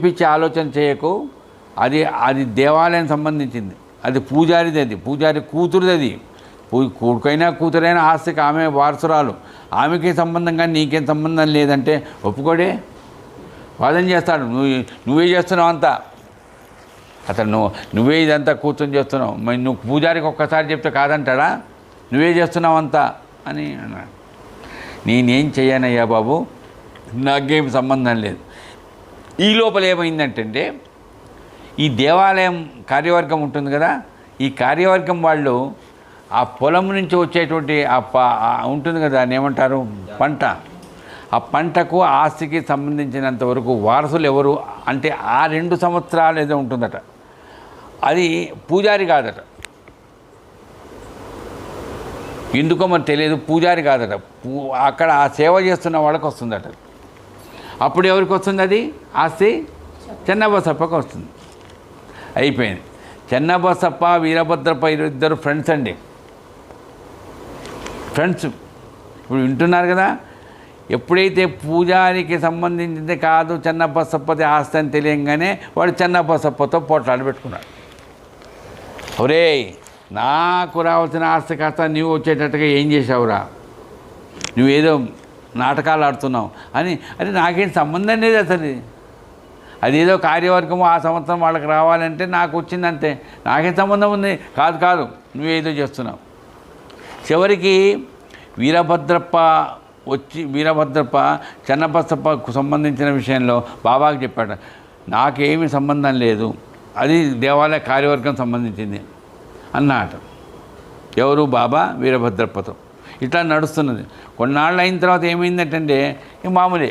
పిచ్చి ఆలోచన చేయకు, అది దేవాలయం సంబంధించింది, అది పూజారిది, అది పూజారి కూతురుది, అది కొడుకైనా కూతురైనా ఆస్తికి ఆమె వారసురాలు, ఆమెకి సంబంధం కానీ నీకేం సంబంధం లేదంటే ఒప్పుకోడే, వాదన చేస్తాడు. నువ్వే చేస్తున్నావు అంతా, అతను నువ్వే ఇదంతా కూర్చొని చేస్తున్నావు, మరి నువ్వు పూజారికి ఒక్కసారి చెప్తే కాదంటాడా, నువ్వే చేస్తున్నావు అంతా అని అన్నాడు. నేనేం చెయ్యనయ్యా బాబు, నాకేం సంబంధం లేదు. ఈ లోపల ఏమైందంటే ఈ దేవాలయం కార్యవర్గం ఉంటుంది కదా, ఈ కార్యవర్గం వాళ్ళు ఆ పొలం నుంచి వచ్చేటువంటి ఉంటుంది కదా, దాన్ని ఏమంటారు, పంట, ఆ పంటకు ఆస్తికి సంబంధించినంత వరకు వారసులు ఎవరు అంటే ఆ 2 సంవత్సరాలు ఏదో ఉంటుందట, అది పూజారి కాదట. ఎందుకో మరి తెలియదు, పూజారి కాదట, అక్కడ ఆ సేవ చేస్తున్న వాళ్ళకి వస్తుందట. అప్పుడు ఎవరికి వస్తుంది అది ఆస్తి, చెన్నబసప్పకి వస్తుంది. అయిపోయింది. చెన్నబసప్ప వీరభద్రప్ప ఇద్దరు ఫ్రెండ్స్ అండి, ఫ్రెండ్స్. ఇప్పుడు వింటున్నారు కదా, ఎప్పుడైతే పూజారికి సంబంధించింది కాదు చెన్నబసప్పది ఆస్తి అని తెలియంగానే వాడు చెన్నబసప్పతో పోట్లాడి పెట్టుకున్నాడు. ఒరే నాకు రావాల్సిన ఆస్తి కాస్త నువ్వు వచ్చేటట్టుగా ఏం చేసావురా, నువ్వేదో నాటకాలు ఆడుతున్నావు అని. అది నాకేం సంబంధం లేదు అసలు, అదేదో కార్యవర్గము ఆ సంవత్సరం వాళ్ళకి రావాలంటే నాకు వచ్చిందంతే, నాకేం సంబంధం ఉంది, కాదు నువ్వేదో చేస్తున్నావు. చివరికి వీరభద్రప్ప చెన్నబసప్పకు సంబంధించిన విషయంలో బాబాకి చెప్పాడు, నాకేమీ సంబంధం లేదు, అది దేవాలయ కార్యవర్గం సంబంధించింది అన్నమాట. ఎవరు, బాబా వీరభద్రప్పతో. ఇట్లా నడుస్తున్నది. కొన్నాళ్ళు అయిన తర్వాత ఏమైందంటే మామూలే,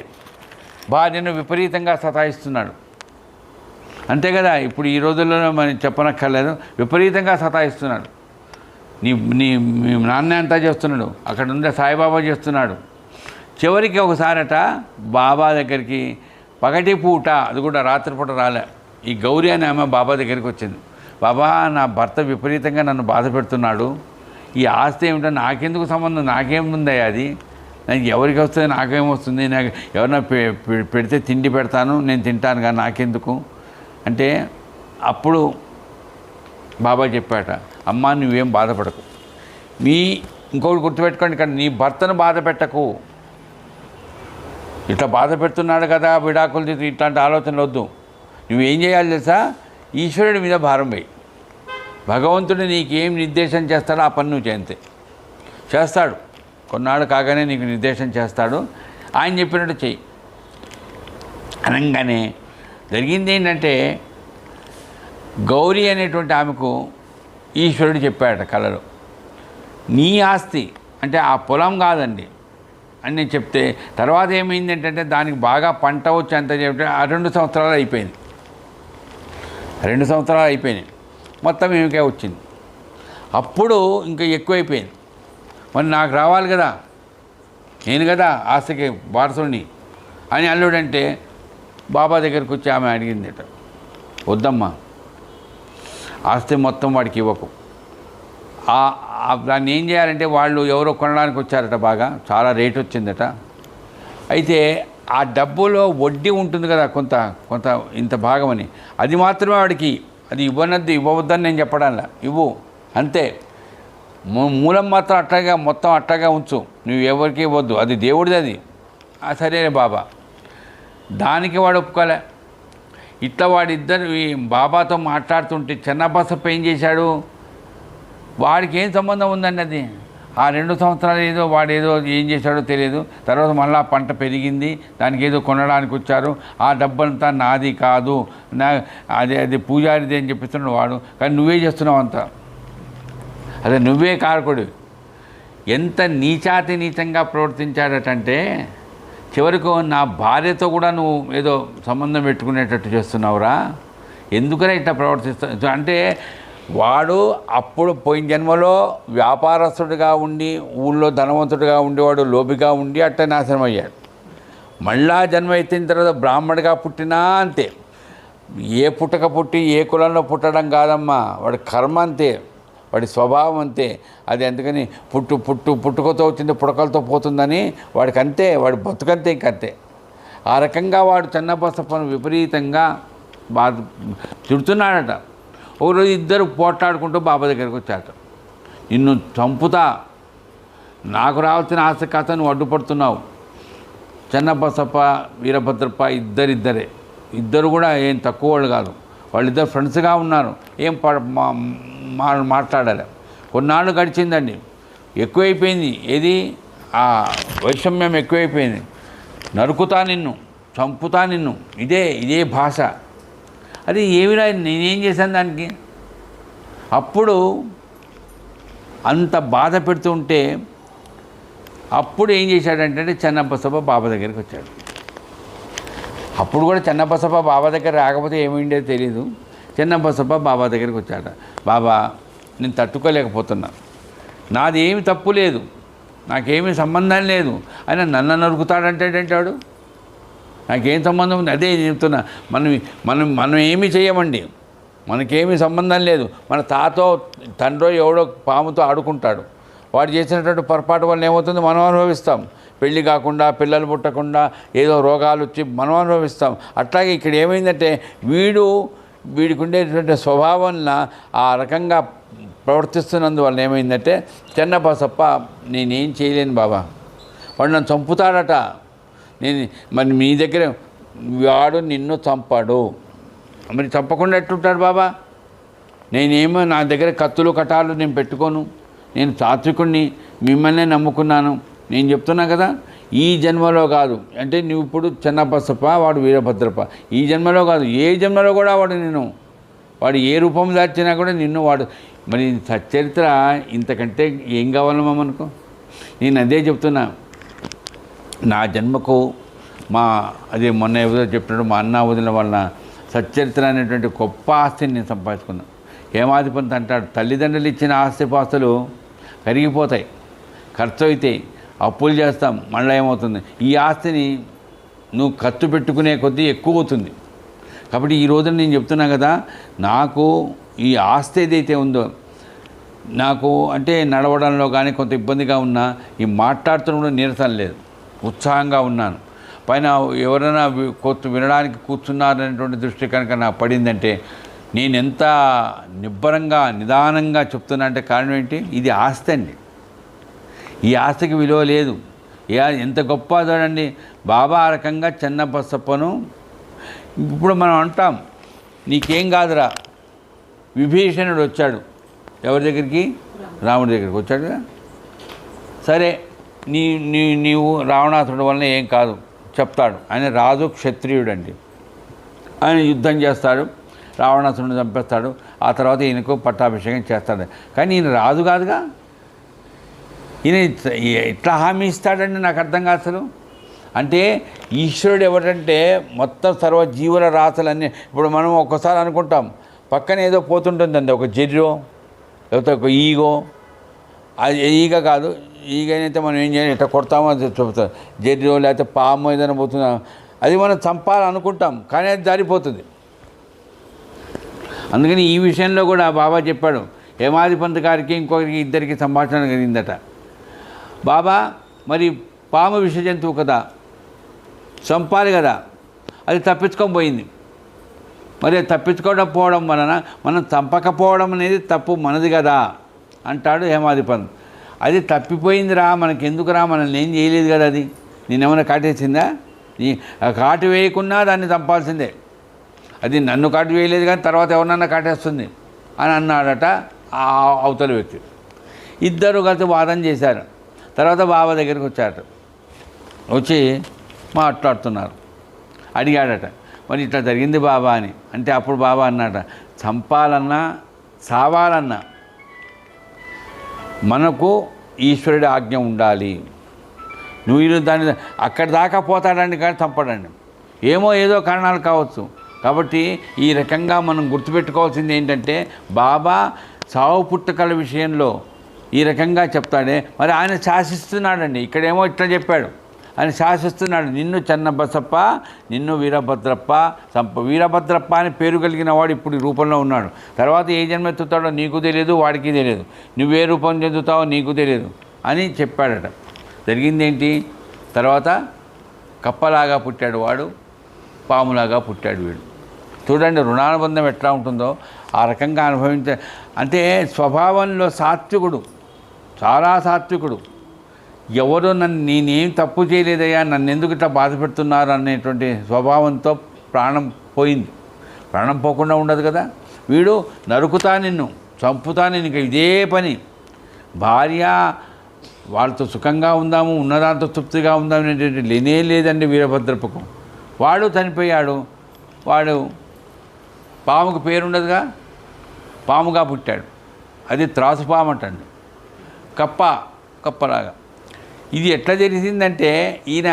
భార్యను విపరీతంగా సతాయిస్తున్నాడు. అంతే కదా, ఇప్పుడు ఈ రోజుల్లో మనం చెప్పనక్కర్లేదు, విపరీతంగా సతాయిస్తున్నాడు. మీ నాన్న అంతా చేస్తున్నాడు, అక్కడ ఉండే సాయిబాబా చేస్తున్నాడు. చివరికి ఒకసారట బాబా దగ్గరికి పగటి పూట, అది కూడా రాత్రిపూట రాలే, ఈ గౌరీ అనే ఆమె బాబా దగ్గరికి వచ్చింది. బాబా నా భర్త విపరీతంగా నన్ను బాధ పెడుతున్నాడు, ఈ ఆస్తి ఏమిటో నాకెందుకు సంబంధం, నాకేముందయ్యా అది, నాకు ఎవరికి వస్తుంది నాకేమొస్తుంది, నాకు ఎవరైనా పెడితే తిండి పెడతాను, నేను తింటాను కానీ నాకెందుకు అంటే, అప్పుడు బాబా చెప్పాట, అమ్మా నువ్వేం బాధపడకు, ఇంకొకటి గుర్తుపెట్టుకోండి, ఇక్కడ నీ భర్తను బాధ పెట్టకు, ఇట్లా బాధ పెడుతున్నాడు కదా విడాకులు ఇట్లాంటి ఆలోచనలు వద్దు. నువ్వేం చేయాలి తెలుసా, ఈశ్వరుడి మీద భారం వేయి, భగవంతుడు నీకేం నిర్దేశం చేస్తాడో ఆ పని నువ్వు చేస్తాడు, కొన్నాళ్ళు కాగానే నీకు నిర్దేశం చేస్తాడు, ఆయన చెప్పినట్టు చెయ్యి అనగానే జరిగింది ఏంటంటే, గౌరీ అనేటువంటి ఆమెకు ఈశ్వరుడు చెప్పాడట కలలో, నీ ఆస్తి అంటే ఆ పొలం కాదండి, అని నేను చెప్తే తర్వాత ఏమైంది ఏంటంటే దానికి బాగా పంట వచ్చి అంత చెప్తే ఆ 2 సంవత్సరాలు అయిపోయింది. 2 సంవత్సరాలు అయిపోయినాయి, మొత్తం ఏమికే వచ్చింది. అప్పుడు ఇంకా ఎక్కువైపోయింది. మరి నాకు రావాలి కదా, నేను కదా ఆస్తికి వారసుని అని అల్లుడంటే బాబా దగ్గరికి వచ్చి ఆమె అడిగిందట, వద్దమ్మా ఆస్తి మొత్తం వాడికి ఇవ్వకు. దాన్ని ఏం చేయాలంటే వాళ్ళు ఎవరో కొనడానికి వచ్చారట, బాగా చాలా రేట్ వచ్చిందట. అయితే ఆ డబ్బులో వడ్డీ ఉంటుంది కదా కొంత కొంత ఇంత భాగమని, అది మాత్రమే వాడికి, అది ఇవ్వవద్దని నేను చెప్పడానిలా, ఇవ్వు అంతే. మూలం మాత్రం అట్లాగా మొత్తం అట్లాగా ఉంచు, నువ్వు ఎవరికి ఇవ్వద్దు, అది దేవుడిది అది. సరే బాబా. దానికి వాడు ఒప్పుకోలే. ఇట్లా వాడిద్దరు బాబాతో మాట్లాడుతుంటే చెన్నబసప్ప ఏం చేశాడు, వాడికి ఏం సంబంధం ఉందండి అది. ఆ 2 సంవత్సరాలు ఏదో వాడు ఏదో ఏం చేశాడో తెలియదు. తర్వాత మళ్ళీ పంట పెరిగింది, దానికి ఏదో కొనడానికి వచ్చారు. ఆ డబ్బంతా నాది కాదు, అది పూజారిది అని చెప్పిస్తున్నాడు వాడు. కానీ నువ్వే చేస్తున్నావు అంతా, అదే నువ్వే కారకుడు. ఎంత నీచాతి నీచంగా ప్రవర్తించాడటంటే చివరికి నా భార్యతో కూడా నువ్వు ఏదో సంబంధం పెట్టుకునేటట్టు చేస్తున్నావురా, ఎందుకరా ఇట్లా ప్రవర్తిస్తావు అంటే. వాడు అప్పుడు పోయిన జన్మలో వ్యాపారస్తుడిగా ఉండి ఊళ్ళో ధనవంతుడిగా ఉండేవాడు, లోబిగా ఉండి అట్లా నాశనం అయ్యాడు. మళ్ళా జన్మ ఎత్తిన తర్వాత బ్రాహ్మడిగా పుట్టినా అంతే. ఏ పుట్టక పుట్టి ఏ కులంలో పుట్టడం కాదమ్మా, వాడి కర్మ అంతే, వాడి స్వభావం అంతే. అది అందుకని పుట్టుకతో వచ్చింది పుడకలతో పోతుందని వాడికి అంతే, వాడి బతుకంతే ఇంకంతే. ఆ రకంగా వాడు చెన్నబసప్పను విపరీతంగా తిడుతున్నాడట. ఒకరోజు ఇద్దరు పోట్లాడుకుంటూ బాబా దగ్గరికి వచ్చాట. నిన్ను చంపుతా, నాకు రావాల్సిన ఆస్తి కథ నువ్వు అడ్డుపడుతున్నావు. చెన్నబసప్ప వీరభద్రప్ప ఇద్దరు కూడా ఏం తక్కువ వాళ్ళు కాదు. వాళ్ళిద్దరు ఫ్రెండ్స్గా ఉన్నారు, ఏం మాట్లాడాలి. కొన్నాళ్ళు గడిచిందండి, ఎక్కువైపోయింది. ఏది ఆ వైషమ్యం ఎక్కువైపోయింది. నరుకుతా నిన్ను, చంపుతా నిన్ను, ఇదే భాష. అది ఏమిరా నేనేం చేశాను దానికి. అప్పుడు అంత బాధ పెడుతూ ఉంటే అప్పుడు ఏం చేశాడంటే చెన్నబసప్ప బాబా దగ్గరికి వచ్చాడు. అప్పుడు కూడా చెన్నబసప్ప బాబా దగ్గర రాకపోతే ఏమైండేది తెలీదు. చెన్నబసప్ప బాబా దగ్గరికి వచ్చాడ. బాబా, నేను తట్టుకోలేకపోతున్నా, నాది ఏమి తప్పు లేదు, నాకేమీ సంబంధం లేదు, ఆయన నన్ను నరుకుతాడంటాడు. నాకేం సంబంధం ఉంది? అదే చెప్తున్నా, మనం ఏమీ చేయమండి, మనకేమీ సంబంధం లేదు. మన తాతో తండ్రో ఎవడో పాముతో ఆడుకుంటాడు, వాడు చేసినటువంటి పొరపాటు వల్ల ఏమవుతుంది, మనం అనుభవిస్తాం. పెళ్ళి కాకుండా, పిల్లలు పుట్టకుండా, ఏదో రోగాలు వచ్చి మనం అనుభవిస్తాం. అట్లాగే ఇక్కడ ఏమైందంటే వీడికి ఉండేటువంటి స్వభావంలో ఆ రకంగా ప్రవర్తిస్తున్నందువల్ల ఏమైందంటే చెన్నబసప్ప నేనేం చేయలేను బాబా, వాడు నన్ను చంపుతాడట. మరి మీ దగ్గర వాడు నిన్ను చంపాడు, మరి చంపకుండా ఎట్లుంటాడు బాబా? నేనేమో నా దగ్గర కత్తులు కటాలు నేను పెట్టుకోను, నేను సాత్వికుడిని, మిమ్మల్నే నమ్ముకున్నాను. నేను చెప్తున్నా కదా, ఈ జన్మలో కాదు అంటే నువ్వు ఇప్పుడు చెన్నబసప్ప, వాడు వీరభద్రప్ప, ఈ జన్మలో కాదు ఏ జన్మలో కూడా వాడు ఏ రూపం దాచినా కూడా వాడు మరి సచ్చరిత్ర ఇంతకంటే ఏం కావాలమ్మా మనకు? నేను అదే చెప్తున్నా. నా జన్మకు అదే మొన్న ఏదో చెప్పినట్టు మా అన్న వదిన వలన సచ్చరిత్ర అనేటువంటి గొప్ప ఆస్తిని నేను సంపాదించుకున్నాను. హేమాధిపతి అంటాడు, తల్లిదండ్రులు ఇచ్చిన ఆస్తిపాస్తులు కరిగిపోతాయి, ఖర్చు అవుతాయి, అప్పులు చేస్తాం, మళ్ళీ ఏమవుతుంది, ఈ ఆస్తిని నువ్వు ఖర్చు పెట్టుకునే కొద్దీ ఎక్కువ అవుతుంది. కాబట్టి ఈ రోజున నేను చెప్తున్నా కదా, నాకు ఈ ఆస్తి ఏదైతే ఉందో, నాకు అంటే నడవడంలో కానీ కొంత ఇబ్బందిగా ఉన్నా, ఈ మాట్లాడుతున్న కూడా నీరసం లేదు, ఉత్సాహంగా ఉన్నాను. పైన ఎవరైనా వినడానికి కూర్చున్నారనేటువంటి దృష్టి కనుక నాకు పడిందంటే నేను ఎంత నిబ్బరంగా నిదానంగా చెప్తున్నా అంటే కారణం ఏంటి, ఇది ఆస్తి అండి. ఈ ఆస్తికి విలువ లేదు. ఎంత గొప్ప చూడండి. బాబా ఆ రకంగా చెన్నబసప్పను ఇప్పుడు మనం అంటాం, నీకేం కాదురా. విభీషణుడు వచ్చాడు ఎవరి దగ్గరికి? రాముడి దగ్గరికి వచ్చాడు కదా. సరే నీవు రావణాసుడి వలన ఏం కాదు చెప్తాడు. ఆయన రాజు, క్షత్రియుడు అండి. ఆయన యుద్ధం చేస్తాడు, రావణాసుడిని చంపేస్తాడు. ఆ తర్వాత ఈయనకు పట్టాభిషేకం చేస్తాడు. కానీ ఈయన రాజు కాదుగా, ఈయన ఎట్లా హామీ ఇస్తాడండి నాకు అర్థం కాదు అసలు. అంటే ఈశ్వరుడు ఎవరంటే మొత్తం సర్వజీవుల రాశులన్నీ, ఇప్పుడు మనం ఒక్కసారి అనుకుంటాం పక్కన ఏదో పోతుంటుందండి, ఒక జెర్రో లేకపోతే ఒక ఈగో. అది ఈగ కాదు, ఈగనైతే మనం ఏం చేయాలి, ఇట్లా కొడతామో అది చెప్తాం. జెర్రో లేకపోతే పాము ఏదైనా పోతుందా, అది మనం చంపాలనుకుంటాం కానీ అది జారిపోతుంది. అందుకని ఈ విషయంలో కూడా బాబా చెప్పాడు, హేమాధిపంత్ గారికి ఇంకొకరికి ఇద్దరికి సంభాషణ జరిగిందట. బాబా మరి పాము విష జంతువు కదా, చంపాలి కదా, అది తప్పించుకొని పోయింది. మరి తప్పించుకోకపోవడం వలన మనం చంపకపోవడం అనేది తప్పు మనది కదా అంటాడు హేమాధిపంత్. అది తప్పిపోయిందిరా, మనకెందుకురా, మనల్ని ఏం చేయలేదు కదా, అది నేనేమైనా కాటేసిందా, నీ కాటు వేయకున్నా దాన్ని చంపాల్సిందే, అది నన్ను కాటు వేయలేదు కానీ తర్వాత ఎవరినన్నా కాటేస్తుంది అని అన్నాడట ఆ అవతల వ్యక్తి. ఇద్దరు కలిసి వాదన చేశారు. తర్వాత బాబా దగ్గరికి వచ్చారట. వచ్చి మాట్లాడుతున్నారు. అడిగాడట, మరి ఇట్లా జరిగింది బాబా అని. అంటే అప్పుడు బాబా అన్నాట, చంపాలన్నా సావాలన్నా మనకు ఈశ్వరుడి ఆజ్ఞ ఉండాలి. నువ్వు దాన్ని అక్కడి దాకా పోతాడండి కానీ చంపడండి, ఏదో కారణాలు కావచ్చు. కాబట్టి ఈ రకంగా మనం గుర్తుపెట్టుకోవాల్సింది ఏంటంటే, బాబా సావు పుట్టుకల విషయంలో ఈ రకంగా చెప్తాడే, మరి ఆయన శాసిస్తున్నాడండి. ఇక్కడేమో ఇట్లా చెప్పాడు, ఆయన శాసిస్తున్నాడు. నిన్ను చెన్నబసప్ప, నిన్ను వీరభద్రప్ప వీరభద్రప్ప అని పేరు కలిగిన వాడు ఇప్పుడు ఈ రూపంలో ఉన్నాడు. తర్వాత ఏ జన్మ ఎత్తుతాడో నీకు తెలియదు, వాడికి తెలియదు. నువ్వే రూపం చెందుతావో నీకు తెలియదు అని చెప్పాడట. జరిగిందేంటి, తర్వాత కప్పలాగా పుట్టాడు వాడు, పాములాగా పుట్టాడు వీడు. చూడండి రుణానుబంధం ఎట్లా ఉంటుందో ఆ రకంగా అంటే స్వభావంలో సాత్వికుడు, చాలా సాత్వికుడు. ఎవరు నేనేం తప్పు చేయలేదయ్యా, నన్ను ఎందుకు ఇట్లా బాధ పెడుతున్నారు అనేటువంటి స్వభావంతో ప్రాణం పోయింది. ప్రాణం పోకుండా ఉండదు కదా. వీడు నరుకుతా, నిన్ను చంపుతా, నేను ఇదే పని, భార్య వాళ్ళతో సుఖంగా ఉందాము, ఉన్నదాంతో తృప్తిగా ఉందాము అనేటువంటి లేనే లేదండి వీరభద్రప్పకు. వాడు చనిపోయాడు. వాడు పాముకు పేరుండదుగా, పాముగా పుట్టాడు. అది త్రాసుపాము అంటండి, కప్పలాగా. ఇది ఎట్లా జరిగిందంటే, ఈయన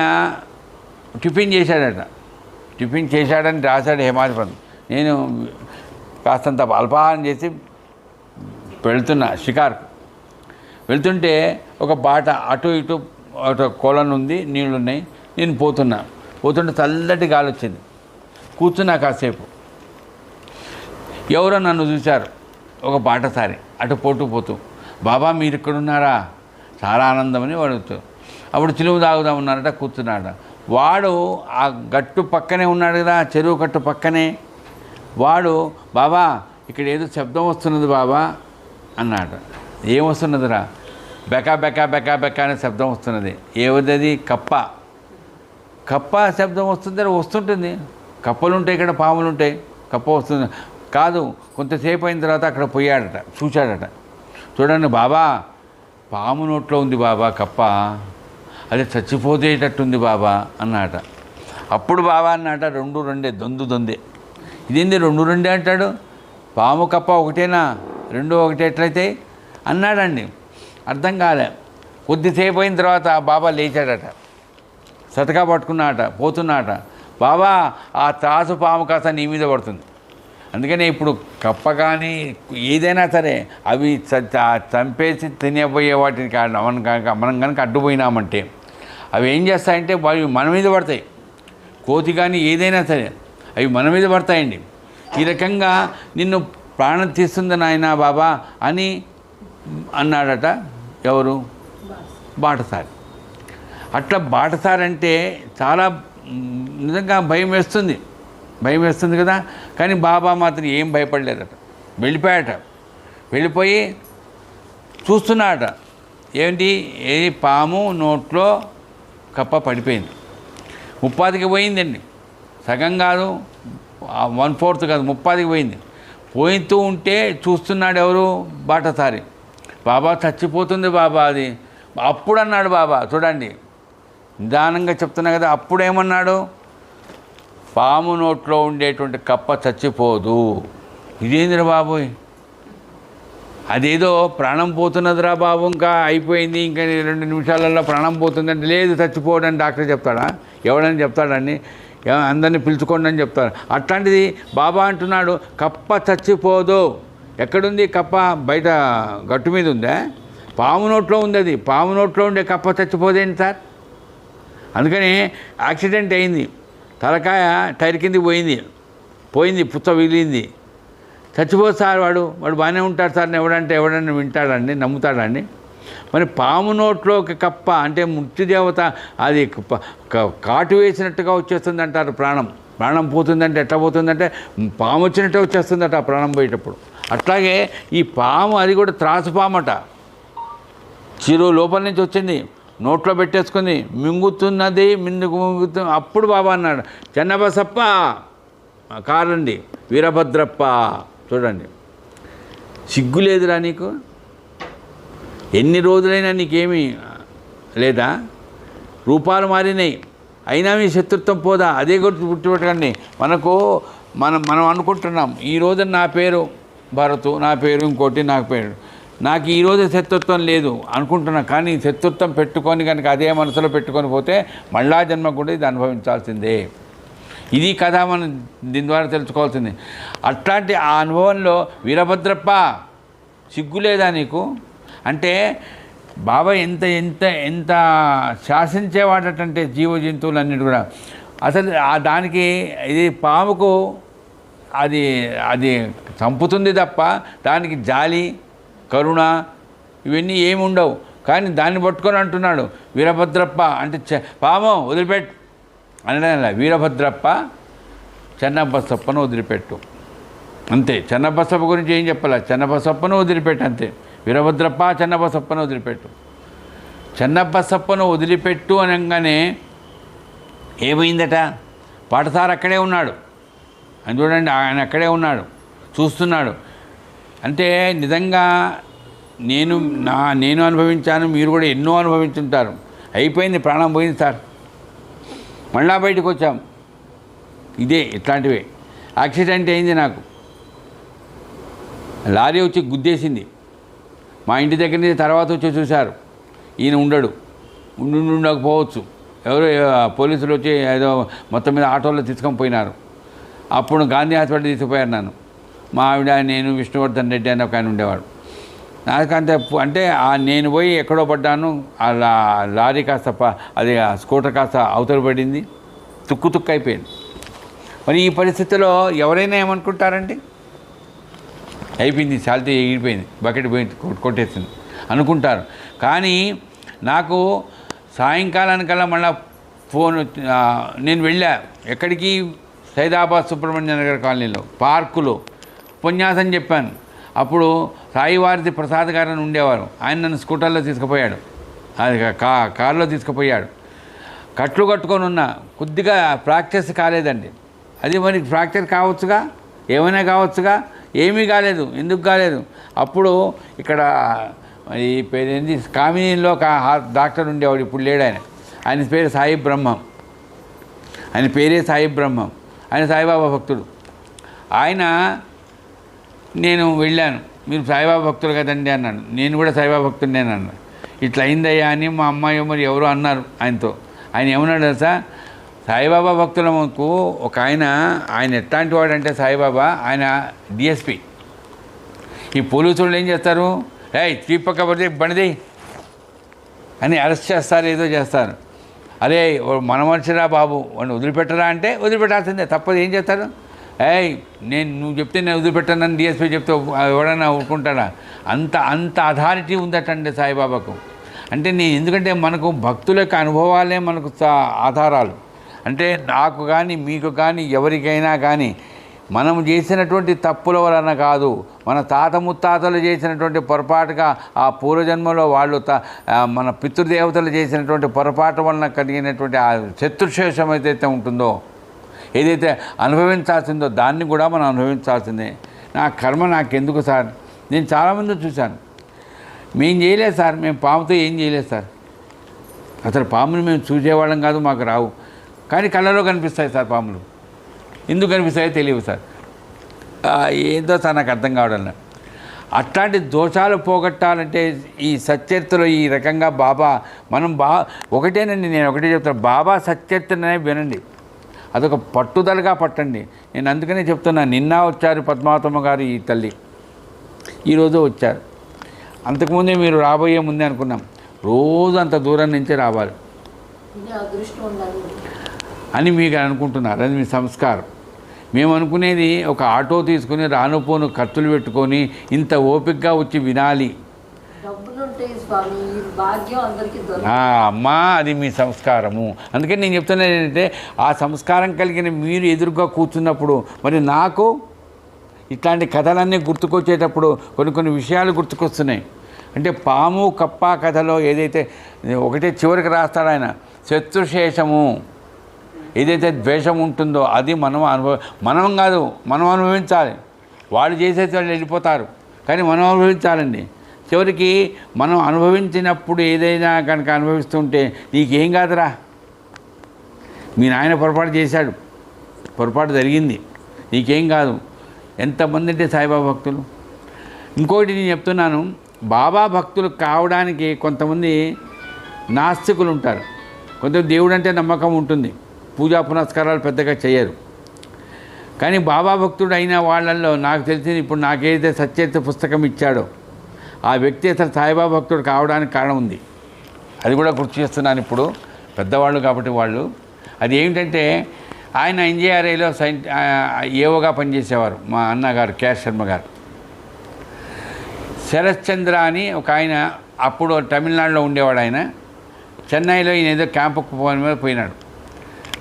టిఫిన్ చేశాడట. టిఫిన్ చేశాడని రాశాడు హేమాధిపంత్. నేను కాస్తంత అల్పాహారం చేసి వెళ్తున్నా షికార్కు. వెళ్తుంటే ఒక బాట అటు ఇటు కొలను ఉంది, నీళ్ళున్నాయి. నేను పోతుంటే చల్లటి గాలి వచ్చింది. కూర్చున్నా కాసేపు. ఎవరో నన్ను చూశారు, ఒక బాటసారి అటు పోతూ, బాబా మీరు ఇక్కడున్నారా, చాలా ఆనందమని వాడుతూ. అప్పుడు చిలువు తాగుదామన్నారట, కూర్చున్నాడ. వాడు ఆ గట్టు పక్కనే ఉన్నాడు కదా, చెరువు గట్టు పక్కనే. వాడు బాబా ఇక్కడ ఏదో శబ్దం వస్తున్నది బాబా అన్నాడు. ఏం వస్తున్నదిరా, బెకా బెకా బెకా బెకా అనే శబ్దం వస్తున్నది. ఏవది, కప్ప శబ్దం వస్తుంటుంది. కప్పలు ఉంటాయి ఇక్కడ, పాములు ఉంటాయి, కప్ప వస్తుంది కాదు. కొంతసేపు అయిన తర్వాత అక్కడ పోయాడట, చూశాడట. చూడండి బాబా, పాము నోట్లో ఉంది బాబా కప్ప, అది చచ్చిపోతేటట్టుంది బాబా అన్నాట. అప్పుడు బాబా అన్నాట, రెండే దొందే. ఇదేంది రెండే అంటాడు, పాము కప్ప ఒకటేనా, రెండు ఒకటే ఎట్లయితే అన్నాడండి. అర్థం కాలే. కొద్దిసేపు అయిన తర్వాత బాబా లేచాడట, సతకా పట్టుకున్నాట, పోతున్నాట. బాబా ఆ త్రాసు పాము కాస్త నీ మీద పడుతుంది. అందుకనే ఇప్పుడు కప్ప కానీ ఏదైనా సరే అవి చంపేసి తినేపోయే వాటిని మనం కనుక అడ్డుపోయినామంటే అవి ఏం చేస్తాయంటే అవి మన మీద పడతాయి. కోతి కానీ ఏదైనా సరే అవి మన మీద పడతాయండి. ఈ రకంగా నిన్ను ప్రాణం తీస్తుంది నాయనా బాబా అని అన్నాడట. ఎవరు, బాటసారి. అట్లా బాటసారి అంటే చాలా నిజంగా భయం వేస్తుంది కదా. కానీ బాబా మాత్రం ఏం భయపడలేదట. వెళ్ళిపోయాట. వెళ్ళిపోయి చూస్తున్నాడట. ఏంటి, పాము నోట్లో కప్ప పడిపోయింది. 30కి పోయిందండి, సగం కాదు, 1/4 కాదు, 30కి పోయింది. పోతూ ఉంటే చూస్తున్నాడు ఎవరు, బాటసారి. బాబా చచ్చిపోతుంది బాబా అది. అప్పుడు అన్నాడు బాబా, చూడండి నిదానంగా చెప్తున్నా కదా. అప్పుడేమన్నాడు, పాము నోట్లో ఉండేటువంటి కప్ప చచ్చిపోదు. ఇదేందిరా బాబోయ్ అదేదో ప్రాణం పోతున్నదిరా బాబు, ఇంకా అయిపోయింది, ఇంకా 2 నిమిషాలలో ప్రాణం పోతుందంటే లేదు చచ్చిపోవడానికి డాక్టర్ చెప్తాడా? ఎవడని చెప్తాడండి? అందరినీ పిలుచుకోండి అని చెప్తాడు. అట్లాంటిది బాబా అంటున్నాడు కప్ప చచ్చిపోదు. ఎక్కడుంది కప్ప? బయట గట్టు మీద ఉందా? పాము నోట్లో ఉంది. అది పాము నోట్లో ఉండే కప్ప చచ్చిపోదేంటి సార్? అందుకని యాక్సిడెంట్ అయింది, తలకాయ టైర్ కిందికి పోయింది, పుచ్చ విలింది, చచ్చిపోదు సార్. వాడు బాగానే ఉంటాడు సార్ ఎవడన్నా వింటాడండి, నమ్ముతాడండి? మరి పాము నోట్లోకి కప్ప అంటే మృత్యుదేవత అది కాటు వేసినట్టుగా వచ్చేస్తుంది అంటారు. ప్రాణం పోతుందంటే ఎట్లా పోతుందంటే పాము వచ్చినట్టే వచ్చేస్తుందట ఆ ప్రాణం పోయేటప్పుడు. అట్లాగే ఈ పాము అది కూడా త్రాసుపామట. చిరు లోపల నుంచి వచ్చింది, నోట్లో పెట్టేసుకుంది, మింగుతున్నది, మింగుతుంది. అప్పుడు బాబా అన్నాడు చెన్నబసప్ప కారండి వీరభద్రప్ప. చూడండి, సిగ్గు లేదురా నీకు? ఎన్ని రోజులైనా నీకేమీ లేదా? రూపాలు మారినాయి, అయినా మీ శత్రుత్వం పోదా? అదే గుర్తుపెట్టకండి. మనం అనుకుంటున్నాం ఈ రోజు నా పేరు భరతు, నా పేరు ఇంకోటి, నాకు ఈరోజు శత్రుత్వం లేదు అనుకుంటున్నా. కానీ శత్రుత్వం పెట్టుకొని కనుక అదే మనసులో పెట్టుకొని పోతే మళ్ళా జన్మ కూడా ఇది అనుభవించాల్సిందే. ఇది కథ మనం దీని ద్వారా తెలుసుకోవాల్సింది. అట్లాంటి ఆ అనుభవంలో వీరభద్రప్ప సిగ్గు లేదా నీకు అంటే బాబా ఎంత ఎంత ఎంత శాసించేవాడటంటే జీవ జంతువులన్నిటి కూడా. అసలు దానికి ఇది పాముకు అది చంపుతుంది తప్ప దానికి జాలి కరుణ ఇవన్నీ ఏమి ఉండవు. కానీ దాన్ని పట్టుకొని అంటున్నాడు వీరభద్రప్ప అంటే పాము వదిలిపెట్టు అనడం. వీరభద్రప్ప చెన్నబసప్పను వదిలిపెట్టు అంతే. చెన్నబసప్ప గురించి ఏం చెప్పాలి? చెన్నబసప్పను వదిలిపెట్టు అంతే. వీరభద్రప్ప చెన్నబసప్పను వదిలిపెట్టు. చెన్నబసప్పను వదిలిపెట్టు అనగానే ఏమైందట? పాటసారి అక్కడే ఉన్నాడు అని చూడండి, ఆయన అక్కడే ఉన్నాడు చూస్తున్నాడు. అంటే నిజంగా నేను అనుభవించాను, మీరు కూడా ఎన్నో అనుభవించుంటారు. అయిపోయింది, ప్రాణం పోయింది సార్, మళ్ళా బయటకు వచ్చాం. ఇదే ఇట్లాంటివే. యాక్సిడెంట్ అయింది, నాకు లారీ వచ్చి గుద్దేసింది. మా ఇంటి దగ్గర నుంచి తర్వాత వచ్చి చూశారు, ఈయన ఉండకపోవచ్చు. ఎవరో పోలీసులు వచ్చి ఏదో మొత్తం మీద ఆటోలో తీసుకొని పోయినారు. అప్పుడు గాంధీ హాస్పిటల్ తీసుకుపోయారు నన్ను. మా ఆవిడ, నేను, విష్ణువర్ధన్ రెడ్డి అని ఒక ఆయన ఉండేవాడు. నాకంతే అంటే నేను పోయి ఎక్కడో పడ్డాను. ఆ లారీ కాస్త అది స్కూటర్ కాస్త అవతల పడింది, తుక్కు అయిపోయింది. మరి ఈ పరిస్థితిలో ఎవరైనా ఏమనుకుంటారండి? అయిపోయింది, శాలిటీ ఎగిరిపోయింది, బకెట్ పోయింది, కొట్టేసింది అనుకుంటారు. కానీ నాకు సాయంకాలానికల్లా మళ్ళీ ఫోన్, నేను వెళ్ళా ఎక్కడికి? సైదాబాద్ సుబ్రహ్మణ్య నగర్ కాలనీలో పార్కులో ఉపన్యాసం చెప్పాను. అప్పుడు సాయివారిది ప్రసాద్ గారని ఉండేవారు. ఆయన నన్ను స్కూటర్లో తీసుకుపోయాడు, అది కారులో తీసుకుపోయాడు. కట్లు కట్టుకొని ఉన్నా, కొద్దిగా ఫ్రాక్చర్స్ కాలేదండి. అది మరి ఫ్రాక్చర్ కావచ్చుగా, ఏమైనా కావచ్చుగా, ఏమీ కాలేదు. ఎందుకు కాలేదు? అప్పుడు ఇక్కడ ఈ పేరు ఏంటి, కామినీలో ఒక డాక్టర్ ఉండేవాడు, ఇప్పుడు లేడు ఆయన. ఆయన పేరు సాయి బ్రహ్మం. ఆయన పేరే సాయి బ్రహ్మం. ఆయన సాయిబాబా భక్తుడు. నేను వెళ్ళాను, మీరు సాయిబాబా భక్తులు కదండి అన్నాడు. నేను కూడా సాయిబాబా భక్తుడిని అన్నాను. ఇట్లా అయిందయ్యా అని మా అమ్మాయి మరి ఎవరో అన్నారు ఆయనతో. ఆయన ఏమన్నాడు తెలుసా? సాయిబాబా భక్తులకు ఒక ఆయన ఎట్లాంటి వాడు అంటే సాయిబాబా, ఆయన డిఎస్పి. ఈ పోలీసులు ఏం చేస్తారు? చీపక్క బండిది అని అరెస్ట్ చేస్తారు, ఏదో చేస్తారు. అరే మన మనిషిరా బాబు, వాడిని వదిలిపెట్టరా అంటే వదిలిపెట్టాల్సిందే, తప్పదు. ఏం చేస్తారు? నువ్వు చెప్తే నేను వదిలిపెట్టానని డిఎస్పీ చెప్తే ఎవడన్నా ఊరుకుంటాడా? అంత అథారిటీ ఉందటండి సాయిబాబాకు. అంటే ఎందుకంటే మనకు భక్తుల యొక్క అనుభవాలే మనకు ఆధారాలు. అంటే నాకు కానీ మీకు కానీ ఎవరికైనా కానీ మనం చేసినటువంటి తప్పుల వలన కాదు, మన తాత ముత్తాతలు చేసినటువంటి పొరపాటుగా ఆ పూర్వజన్మలో వాళ్ళు మన పితృదేవతలు చేసినటువంటి పొరపాటు వలన కలిగినటువంటి ఆ శత్రుశేషం ఏదైతే ఉంటుందో, ఏదైతే అనుభవించాల్సిందో దాన్ని కూడా మనం అనుభవించాల్సిందే. నా కర్మ నాకెందుకు సార్? నేను చాలామంది చూశాను, మేము చేయలేదు సార్, మేము పాముతో ఏం చేయలేదు సార్, అసలు పాముని మేము చూసేవాళ్ళం కాదు, మాకు రావు. కానీ కళ్ళలో కనిపిస్తాయి సార్ పాములు. ఎందుకు కనిపిస్తాయో తెలియవు సార్. ఏందో సార్ నాకు అర్థం కావడం. అట్లాంటి దోషాలు పోగొట్టాలంటే ఈ సచ్చరిత్రలో ఈ రకంగా బాబా మనం ఒకటేనండి, నేను ఒకటే చెప్తాను, బాబా సచ్చరిత్రనే వినండి, అదొక పట్టుదలగా పట్టండి. నేను అందుకనే చెప్తున్నాను, నిన్న వచ్చారు పద్మావతమ్మ గారు ఈ తల్లి, ఈరోజు వచ్చారు. అంతకుముందే మీరు రాబోయే ముందే అనుకున్నాం, రోజు అంత దూరం నుంచే రావాలి అని మీకు అనుకుంటున్నారు. అది మీ సంస్కారం. మేము అనుకునేది ఒక ఆటో తీసుకుని రానుపోను ఖర్చులు పెట్టుకొని ఇంత ఓపికగా వచ్చి వినాలి. అమ్మా, అది మీ సంస్కారము. అందుకని నేను చెప్తున్నది ఏంటంటే, ఆ సంస్కారం కలిగిన మీరు ఎదురుగా కూర్చున్నప్పుడు మరి నాకు ఇట్లాంటి కథలన్నీ గుర్తుకొచ్చేటప్పుడు కొన్ని విషయాలు గుర్తుకొస్తున్నాయి. అంటే పాము కప్ప కథలో ఏదైతే ఒకటే చివరికి రాస్తాడు ఆయన, శత్రుశేషము ఏదైతే ద్వేషం ఉంటుందో అది మనం మనం అనుభవించాలి. వాళ్ళు చేసేది వాళ్ళు వెళ్ళిపోతారు, కానీ మనం అనుభవించాలండి. చివరికి మనం అనుభవించినప్పుడు ఏదైనా కనుక అనుభవిస్తుంటే నీకేం కాదురా, మీ నాయన పొరపాటు చేశాడు, పొరపాటు జరిగింది, నీకేం కాదు. ఎంతమంది అంటే సాయిబాబా భక్తులు. ఇంకోటి నేను చెప్తున్నాను, బాబా భక్తులు కావడానికి కొంతమంది నాస్తికులు ఉంటారు, కొంతమంది దేవుడు అంటే నమ్మకం ఉంటుంది, పూజా పునస్కారాలు పెద్దగా చేయరు. కానీ బాబా భక్తుడు అయిన వాళ్ళల్లో నాకు తెలిసింది, ఇప్పుడు నాకేదైతే సచ్చరిత్ర పుస్తకం ఇచ్చాడో ఆ వ్యక్తి అసలు సాయిబాబా భక్తుడు కావడానికి కారణం ఉంది. అది కూడా గుర్తు చేస్తున్నాను ఇప్పుడు, పెద్దవాళ్ళు కాబట్టి వాళ్ళు. అది ఏమిటంటే, ఆయన ఎన్జేఆర్ఐలో ఏవోగా పనిచేసేవారు, మా అన్నగారు కేఆర్ శర్మ గారు. శరశ్చంద్ర అని ఒక ఆయన, అప్పుడు తమిళనాడులో ఉండేవాడు ఆయన. చెన్నైలో ఈయన ఏదో క్యాంపుకు మీద పోయినాడు,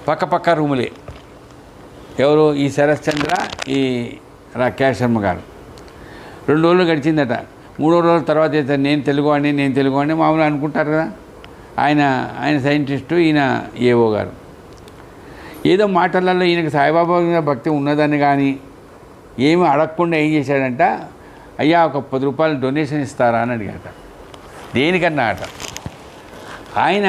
పక్క రూములే. ఎవరు? ఈ శరశ్చంద్ర, ఈ కేఆర్ శర్మ గారు. 2 రోజులు గడిచిందట. 3వ రోజుల తర్వాత అయితే నేను తెలుగువాడిని మామూలుగా అనుకుంటారు కదా. ఆయన సైంటిస్టు, ఈయన ఏవో గారు. ఏదో మాటలలో ఈయనకి సాయిబాబా మీద భక్తి ఉన్నదని కానీ ఏమి అడగకుండా ఏం చేశాడంట, అయ్యా ఒక 10 రూపాయలు డొనేషన్ ఇస్తారా అని అడిగాట. దేనికన్నా అట. ఆయన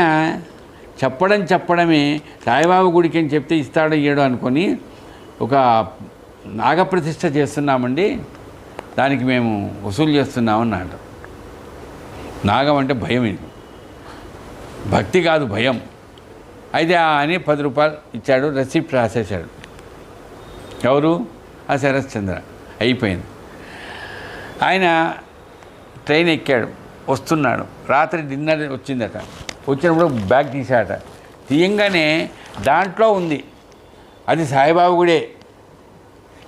చెప్పడమే సాయిబాబా గుడికి అని చెప్తే ఇస్తాడో ఇయ్యడో అనుకొని, ఒక నాగప్రతిష్ఠ చేస్తున్నామండి, దానికి మేము వసూలు చేస్తున్నామన్నాడు. నాగం అంటే భయం, ఇది భక్తి కాదు, భయం. అయితే అని 10 రూపాయలు ఇచ్చాడు, రెసిప్ట్ రాసేశాడు. ఎవరు? ఆ శరశ్చంద్ర. అయిపోయింది. ఆయన ట్రైన్ ఎక్కాడు, వస్తున్నాడు. రాత్రి డిన్నర్ వచ్చిందట. వచ్చినప్పుడు బ్యాగ్ తీసాట. తీయంగానే దాంట్లో ఉంది, అది సాయిబాబా గుడే.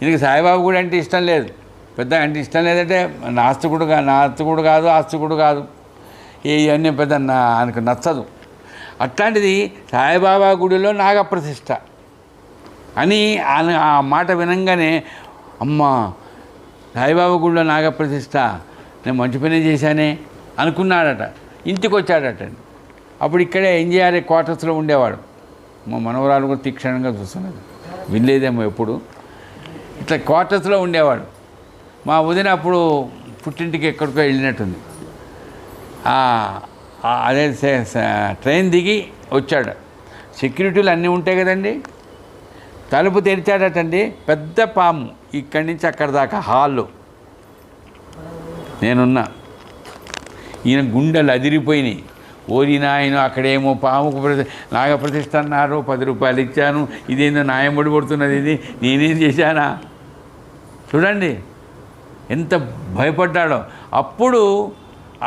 ఇది సాయిబాబా గుడి అంటే ఇష్టం లేదు, పెద్ద అంటే ఇష్టం లేదంటే నాస్తికుడు కాదు, ఆస్తికుడు కాదు, ఇవన్నీ పెద్ద ఆయనకు నచ్చదు. అట్లాంటిది సాయిబాబా గుడిలో నాగప్రతిష్ఠ అని ఆ మాట వినంగానే, అమ్మ సాయిబాబా గుడిలో నాగప్రతిష్ఠ, నేను మంచి పని చేశానే అనుకున్నాడట. ఇంటికి వచ్చాడట. అప్పుడు ఇక్కడే ఎన్జీఆర్ఏ క్వార్టర్స్లో ఉండేవాడు. మా మనవరాలు కూడా తీక్షణంగా చూస్తున్నది, వినలేదేమో ఎప్పుడు. ఇట్లా క్వార్టర్స్లో ఉండేవాడు. మా వదిన అప్పుడు పుట్టింటికి ఎక్కడికో వెళ్ళినట్టుంది. అదే ట్రైన్ దిగి వచ్చాడు. సెక్యూరిటీలు అన్నీ ఉంటాయి కదండి. తలుపు తెరిచాడటండి, పెద్ద పాము ఇక్కడి నుంచి అక్కడ దాకా హాల్లో. నేనున్నా. ఈయన గుండెలు అదిరిపోయినాయి. ఓరి నాయన, అక్కడేమో పాముకు నాగప్రతిష్ఠ అన్నారు, 10 రూపాయలు ఇచ్చాను, ఇదేందో నాయముడి పడుతున్నది, ఇది నేనేం చేశానా? చూడండి ఎంత భయపడ్డాడో. అప్పుడు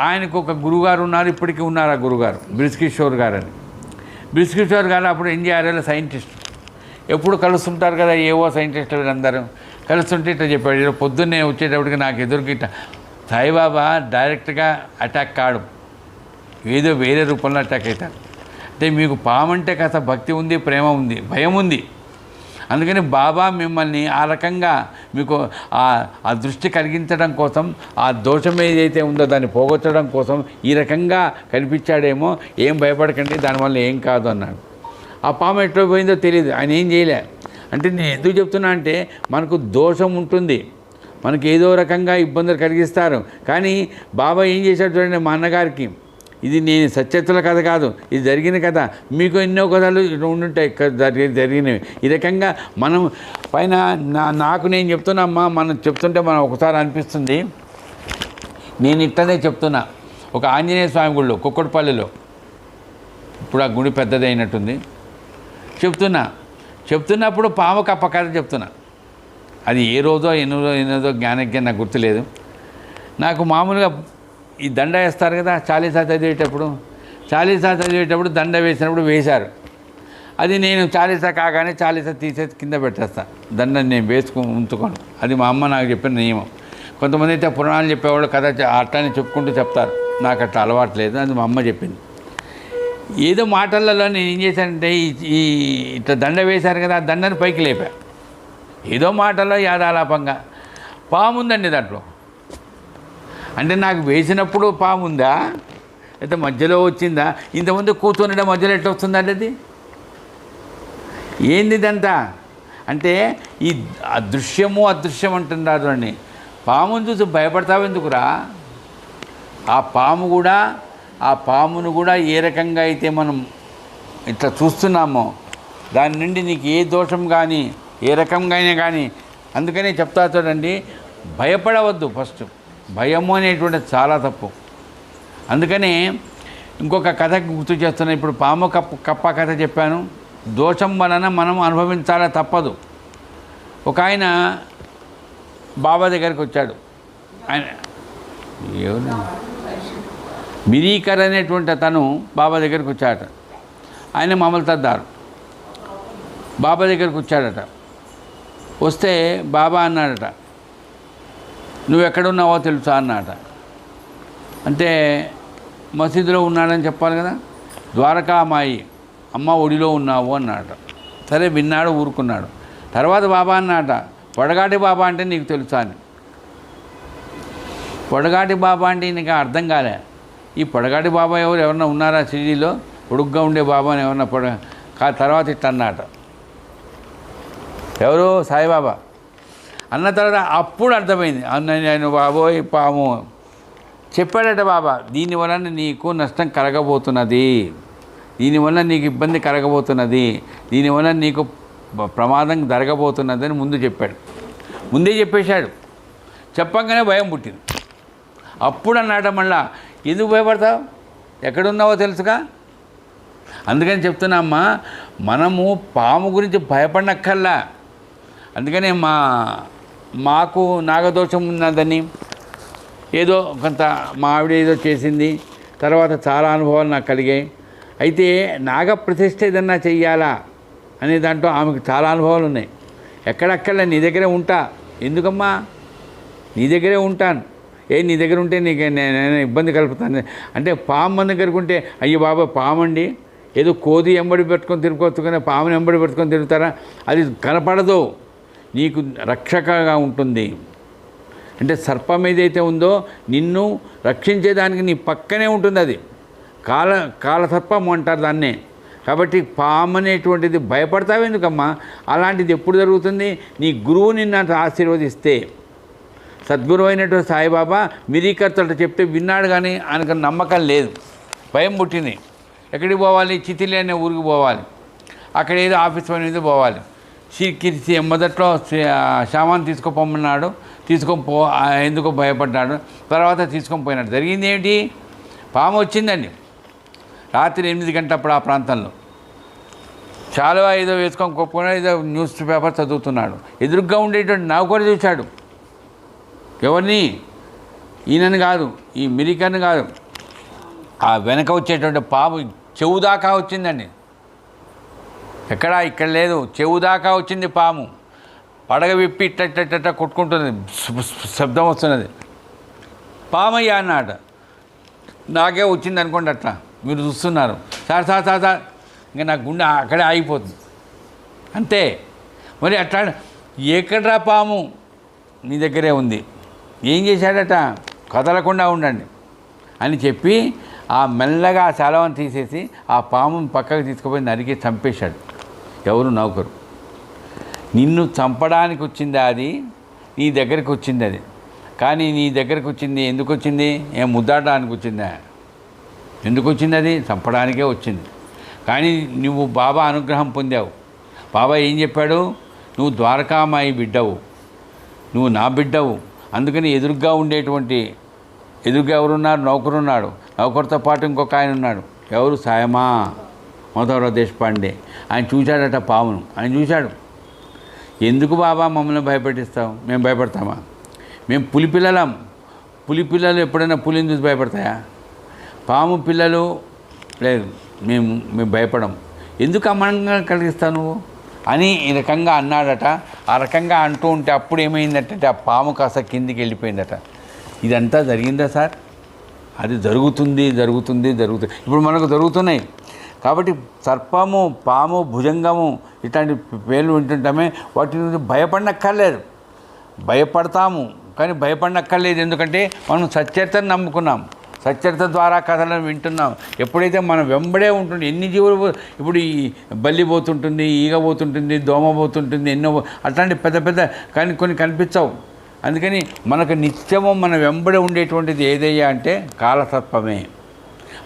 ఆయనకు ఒక గురుగారు ఉన్నారు, ఇప్పటికీ ఉన్నారు ఆ గురుగారు, బ్రిజ్కిషోర్ గారు అని. బ్రిజ్కిషోర్ గారు అప్పుడు ఎన్జీఆర్ఏలో సైంటిస్ట్. ఎప్పుడు కలుస్తుంటారు కదా ఏవో సైంటిస్టులు వీళ్ళందరూ. కలుస్తుంటే ఇట్లా చెప్పాడు, పొద్దున్నే వచ్చేటప్పటికి నాకు ఎదురుకి ఇట్లా సాయిబాబా డైరెక్ట్గా అటాక్ కాడు, ఏదో వేరే రూపంలో అటాక్ అవుతారు. అంటే మీకు పామంటే కాస్త భక్తి ఉంది, ప్రేమ ఉంది, భయం ఉంది. అందుకని బాబా మిమ్మల్ని ఆ రకంగా మీకు ఆ దృష్టి కలిగించడం కోసం, ఆ దోషం ఏదైతే ఉందో దాన్ని పోగొట్టడం కోసం ఈ రకంగా కనిపించాడేమో. ఏం భయపడకండి, దానివల్ల ఏం కాదు అన్నాడు. ఆ పాము ఎట్లా పోయిందో తెలియదు, ఆయన ఏం చేయలే. అంటే నేను ఎందుకు చెప్తున్నా అంటే, మనకు దోషం ఉంటుంది, మనకి ఏదో రకంగా ఇబ్బందులు కలిగిస్తారు. కానీ బాబా ఏం చేశాడు చూడండి, మా అన్నగారికి, ఇది నేను సత్యత్తుల కథ కాదు, ఇది జరిగిన కథ. మీకు ఎన్నో కథలు ఉండుంటాయి జరిగినవి. ఈ రకంగా మనం పైన నాకు నేను చెప్తున్నా అమ్మా, మనం చెప్తుంటే మనం ఒకసారి అనిపిస్తుంది, నేను ఇట్టనే చెప్తున్నా. ఒక ఆంజనేయ స్వామి గుడిలో కుక్కడపల్లిలో, ఇప్పుడు ఆ గుడి పెద్దదైనట్టుంది, చెప్తున్నప్పుడు పాము కప్ప కథ చెప్తున్నా. అది ఏ రోజో ఎన్నోదో జ్ఞానజ్ఞ నాకు గుర్తులేదు. నాకు మామూలుగా ఈ దండ వేస్తారు కదా, చాలీసా చదివేటప్పుడు దండ వేసినప్పుడు వేశారు. అది నేను చాలీసా కాగానే చాలీసా తీసేసి కింద పెట్టేస్తాను. దండని నేను ఉంచుకోను. అది మా అమ్మ నాకు చెప్పిన నియమం. కొంతమంది అయితే పురాణాలు చెప్పేవాళ్ళు కథ అట్లని చెప్పుకుంటూ చెప్తారు. నాకు అట్లా అలవాటు లేదు, అది మా అమ్మ చెప్పింది. ఏదో మాటలలో నేను ఏం చేశానంటే ఈ ఇట్లా దండ వేశారు కదా, ఆ దండని పైకి లేపా. ఏదో మాటల్లో యాదాలాపంగా పాము ఉందండి దాంట్లో. అంటే నాకు వేసినప్పుడు పాము ఉందా, అయితే మధ్యలో వచ్చిందా? ఇంతకుముందు కూర్చొని మధ్యలో ఎట్లా వస్తుందండి అది? ఏంది ఇదంతా అంటే ఈ అదృశ్యం అంటున్నారు అండి. పామును చూసి భయపడతావు ఎందుకురా? ఆ పామును కూడా ఏ రకంగా అయితే మనం ఇట్లా చూస్తున్నామో దాని నుండి నీకు ఏ దోషం కానీ ఏ రకంగా అయినా కానీ, అందుకనే చెప్తా చూడండి, భయపడవద్దు. ఫస్ట్ భయము అనేటువంటిది చాలా తప్పు. అందుకనే ఇంకొక కథ గుర్తు చేస్తున్నా. ఇప్పుడు పాము కప్ప కథ చెప్పాను. దోషం వలన మనం అనుభవించాలా తప్పదు. ఒక ఆయన బాబా దగ్గరికి వచ్చాడు. ఆయన ఎవరు మిరీకర్ అనేటువంటి అతను బాబా దగ్గరికి వచ్చాడట. ఆయన మమల్తద్దారు. బాబా దగ్గరికి వచ్చాడట. వస్తే బాబా అన్నాడట, నువ్వు ఎక్కడున్నావో తెలుసా అన్నాడట. అంటే మసీదులో ఉన్నాడని చెప్పాలి కదా. ద్వారకామాయి అమ్మ ఒడిలో ఉన్నావు అన్నాడట. సరే విన్నాడు, ఊరుకున్నాడు. తర్వాత బాబా అన్నాడట, పొడగాటి బాబా అంటే నీకు తెలుసా అని. పొడగాటి బాబా అంటే నీకు అర్థం కాలే. ఈ పొడగాటి బాబా ఎవరన్నా ఉన్నారా సిటీలో? పొడుగ్గా ఉండే బాబా అని ఎవరన్నా తర్వాత ఇట్లా అన్నట. ఎవరు? సాయిబాబా అన్న తర్వాత అప్పుడు అర్థమైంది. నేను బాబోయ్ పాము చెప్పాడట బాబా, దీనివలన నీకు నష్టం కలగబోతున్నది, దీనివల్ల నీకు ఇబ్బంది కలగబోతున్నది, దీనివల్ల నీకు ప్రమాదం జరగబోతున్నది అని ముందే చెప్పేశాడు. చెప్పంగానే భయం పుట్టింది. అప్పుడు అన్నాట మళ్ళా, ఎందుకు భయపడతావు? ఎక్కడున్నావో తెలుసుగా. అందుకని చెప్తున్నామ్మా, మనము పాము గురించి భయపడనక్కర్లా. అందుకనే మాకు నాగదోషం ఉన్నదని ఏదో కొంత మా ఆవిడ ఏదో చేసింది, తర్వాత చాలా అనుభవాలు నాకు కలిగాయి. అయితే నాగప్రతిష్ఠ ఏదన్నా చెయ్యాలా అనే దాంట్లో ఆమెకు చాలా అనుభవాలు ఉన్నాయి. ఎక్కడక్కర్లే నీ దగ్గరే ఉంటా. ఎందుకమ్మా? నీ దగ్గరే ఉంటాను. నీ దగ్గర ఉంటే నీకు నేను ఇబ్బంది కలుపుతాను అంటే, పాము మన దగ్గరకు ఉంటే అయ్యో బాబా పామండి, ఏదో కోది ఎంబడి పెట్టుకొని తిరుగుకోవచ్చు కానీ పాముని ఎంబడి పెట్టుకొని తిరుగుతారా? అది కనపడదు, నీకు రక్షకగా ఉంటుంది. అంటే సర్పం ఏదైతే ఉందో నిన్ను రక్షించేదానికి నీ పక్కనే ఉంటుంది. అది కాలసర్పం అంటారు దాన్నే. కాబట్టి పాము అనేటువంటిది భయపడతావు ఎందుకమ్మా? అలాంటిది ఎప్పుడు జరుగుతుంది? నీ గురువు నిన్ను ఆశీర్వదిస్తే. సద్గురువు అయినటువంటి సాయిబాబా మిరీకర్తో చెప్తే విన్నాడు, కానీ ఆయనకు నమ్మకం లేదు, భయం పుట్టింది. ఎక్కడికి పోవాలి? చితిలి అనే ఊరికి పోవాలి. అక్కడ ఏదో ఆఫీస్ పని మీద పోవాలి. మొదట్లో సామాన్ తీసుకుపోమన్నాడు, ఎందుకో భయపడ్డాడు. తర్వాత తీసుకొని పోయినాడు. జరిగింది ఏమిటి? పాము వచ్చిందండి రాత్రి 8 గంటలప్పుడు ఆ ప్రాంతంలో. చాలా ఏదో వేసుకొని కొప్పుకున్నాడు, ఏదో న్యూస్ పేపర్ చదువుతున్నాడు. ఎదురుగ్గా ఉండేటువంటి నౌకరు చూశాడు. ఎవరిని? ఈయనని కాదు, ఈ మిరికని కాదు, ఆ వెనక వచ్చేటువంటి పాము చెవు దాకా వచ్చిందండి. ఇక్కడ లేదు, చెవు దాకా వచ్చింది పాము. పడగ విప్పి ఇట్ట కొట్టుకుంటుంది, శబ్దం వస్తున్నది. పామయ్యా అన్నాట. నాకే వచ్చింది అనుకోండి. అట్లా మీరు చూస్తున్నారు. సార్ ఇంకా నా గుండె అక్కడే ఆగిపోతుంది అంతే. మరి అట్లా ఎక్కడ్రా పాము? నీ దగ్గరే ఉంది. ఏం చేశాడట? కదలకుండా ఉండండి అని చెప్పి ఆ మెల్లగా ఆ శాలవని తీసేసి ఆ పాముని పక్కకు తీసుకుపోయి నరికి చంపేశాడు. ఎవరు? నౌకరు. నిన్ను చంపడానికి వచ్చిందా అది? నీ దగ్గరికి వచ్చింది అది. కానీ నీ దగ్గరికి వచ్చింది ఎందుకు వచ్చింది? ఏం ముద్దాడడానికి వచ్చిందా? ఎందుకు వచ్చింది? అది చంపడానికే వచ్చింది. కానీ నువ్వు బాబా అనుగ్రహం పొందావు. బాబా ఏం చెప్పాడు? నువ్వు ద్వారకామాయి బిడ్డవు, నువ్వు నా బిడ్డవు. అందుకని ఎదురుగ్గా ఉండేటువంటి ఎదురుగా ఎవరున్నారు? నౌకరున్నాడు. నౌకరుతో పాటు ఇంకొక ఆయన ఉన్నాడు. ఎవరు? సాయమా మాధవరావు దేశపాండే. ఆయన చూశాడట పామును. ఆయన చూశాడు. ఎందుకు బాబా మమ్మల్ని భయపెట్టిస్తావు? మేము భయపడతామా? మేము పులి పిల్లలం. పులి పిల్లలు ఎప్పుడైనా పులిని చూసి భయపడతాయా? పాము పిల్లలు లేదు, మేము భయపడం. ఎందుకు అమనంగా కలిగిస్తావు నువ్వు అని ఈ రకంగా అన్నాడట. ఆ రకంగా అంటూ ఉంటే అప్పుడు ఏమైందంటే ఆ పాము కాస్త కిందికి వెళ్ళిపోయిందట. ఇదంతా జరిగిందా సార్? అది జరుగుతుంది. ఇప్పుడు మనకు జరుగుతున్నాయి. కాబట్టి సర్పము, పాము, భుజంగము ఇట్లాంటి పేర్లు వింటుంటామే. వాటి నుంచి భయపడనక్కర్లేదు. భయపడతాము కానీ భయపడనక్కర్లేదు. ఎందుకంటే మనం సచ్చరితను నమ్ముకున్నాం. సచ్చరిత ద్వారా కథలను వింటున్నాం. ఎప్పుడైతే మనం వెంబడే ఉంటుంది, ఎన్ని జీవులు ఇప్పుడు ఈ బల్లి పోతుంటుంది, ఈగ పోతుంటుంది, దోమ పోతుంటుంది, ఎన్నో అట్లాంటి పెద్ద కానీ కొన్ని కనిపించవు. అందుకని మనకు నిత్యము మన వెంబడి ఉండేటువంటిది ఏదయ్యా అంటే కాలసర్పమే.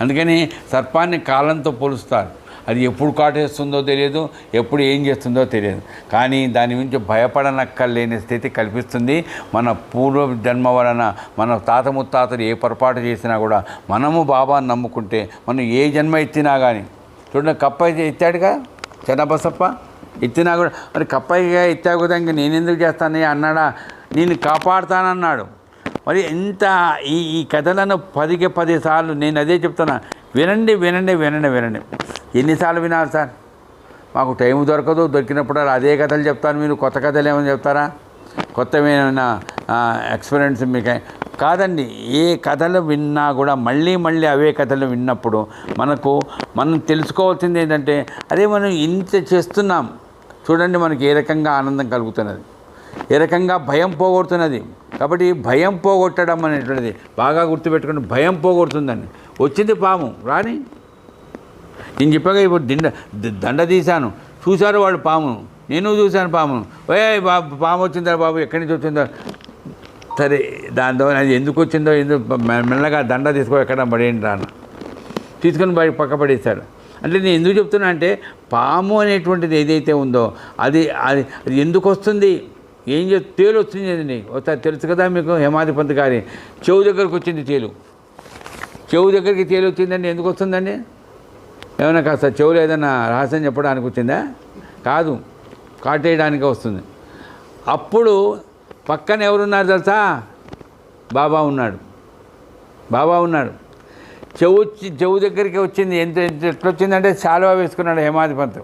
అందుకని సర్పాన్ని కాలంతో పోలుస్తారు. అది ఎప్పుడు కాటేస్తుందో తెలియదు, ఎప్పుడు ఏం చేస్తుందో తెలియదు. కానీ దాని నుంచి భయపడనక్కర్లేని స్థితి కల్పిస్తుంది. మన పూర్వ జన్మ వలన మన తాత ముత్తాతలు ఏ పొరపాటు చేసినా కూడా మనము బాబాను నమ్ముకుంటే మనం ఏ జన్మ ఎత్తినా కానీ, చూడండి కప్ప ఎత్తాడుగా చెన్నబసప్ప, ఎత్తినా కూడా మరి కప్పగా ఎత్తావు కదా ఇంక నేను ఎందుకు చేస్తాను అన్నాడా? నేను కాపాడుతానన్నాడు. మరి ఎంత ఈ కథలను 10కి 10 సార్లు నేను అదే చెప్తున్నా. వినండి. ఎన్నిసార్లు వినాలి సార్? మాకు టైం దొరకదు. దొరికినప్పుడు అదే కథలు చెప్తాను. మీరు కొత్త కథలు ఏమైనా చెప్తారా? కొత్తవేమైనా ఎక్స్పీరియన్స్ మీకు కాదండి. ఏ కథలు విన్నా కూడా మళ్ళీ అవే కథలు విన్నప్పుడు మనం తెలుసుకోవాల్సింది ఏంటంటే అదే మనం ఇంత చేస్తున్నాం చూడండి, మనకి ఏ రకంగా ఆనందం కలుగుతున్నది, ఏ రకంగా భయం పోగొడుతున్నది. కాబట్టి భయం పోగొట్టడం అనేటువంటిది బాగా గుర్తుపెట్టుకుని భయం పోగొడుతుందండి. వచ్చింది పాము రాని నేను చెప్పాక ఇప్పుడు దండ తీశాను, చూశారు వాళ్ళు పామును, నేను చూశాను పామును. పాము వచ్చిందా బాబు, ఎక్కడి నుంచి వచ్చిందో, సరే దాని అది ఎందుకు వచ్చిందో మెల్లగా దండ తీసుకో ఎక్కడ పడేయండి రాన్న తీసుకొని బయట పక్క పడేశాడు. అంటే నేను ఎందుకు చెప్తున్నా అంటే పాము అనేటువంటిది ఏదైతే ఉందో అది ఎందుకు వస్తుంది, ఏం తేలు వచ్చింది అండి. ఒకసారి తెలుసు కదా మీకు, హేమాధిపతి గారి చెవు దగ్గరకు వచ్చింది తేలు. చెవు దగ్గరికి తేలు వచ్చిందండి. ఎందుకు వస్తుందండి? ఏమైనా కాస్త చెవులు ఏదైనా రహస్యం చెప్పడానికి వచ్చిందా? కాదు, కాటేయడానికి వస్తుంది. అప్పుడు పక్కన ఎవరున్నారు తెలుసా? బాబా ఉన్నాడు. చెవు దగ్గరికి వచ్చింది. ఎట్లా వచ్చిందంటే శాలువా వేసుకున్నాడు హేమాధిపతి.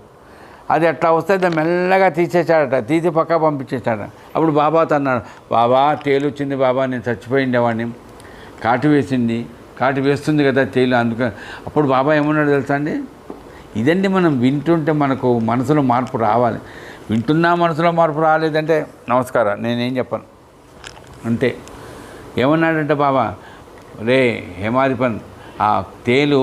అది అట్లా వస్తే దాన్ని మెల్లగా తీసేసాడట, తీసి పక్క పంపించేశాడట. అప్పుడు బాబాతో అన్నాడు, బాబా తేలు వచ్చింది బాబా, నేను చచ్చిపోయిండేవాడిని, కాటు వేస్తుంది కదా తేలు, అందుకని. అప్పుడు బాబా ఏమన్నాడు తెలుసా అండి? ఇదండి మనం వింటుంటే మనకు మనసులో మార్పు రావాలి. వింటున్నా మనసులో మార్పు రాలేదంటే నమస్కారం, నేనేం చెప్పను అంతే. ఏమన్నాడంటే బాబా, రే హేమాధిపన్, ఆ తేలు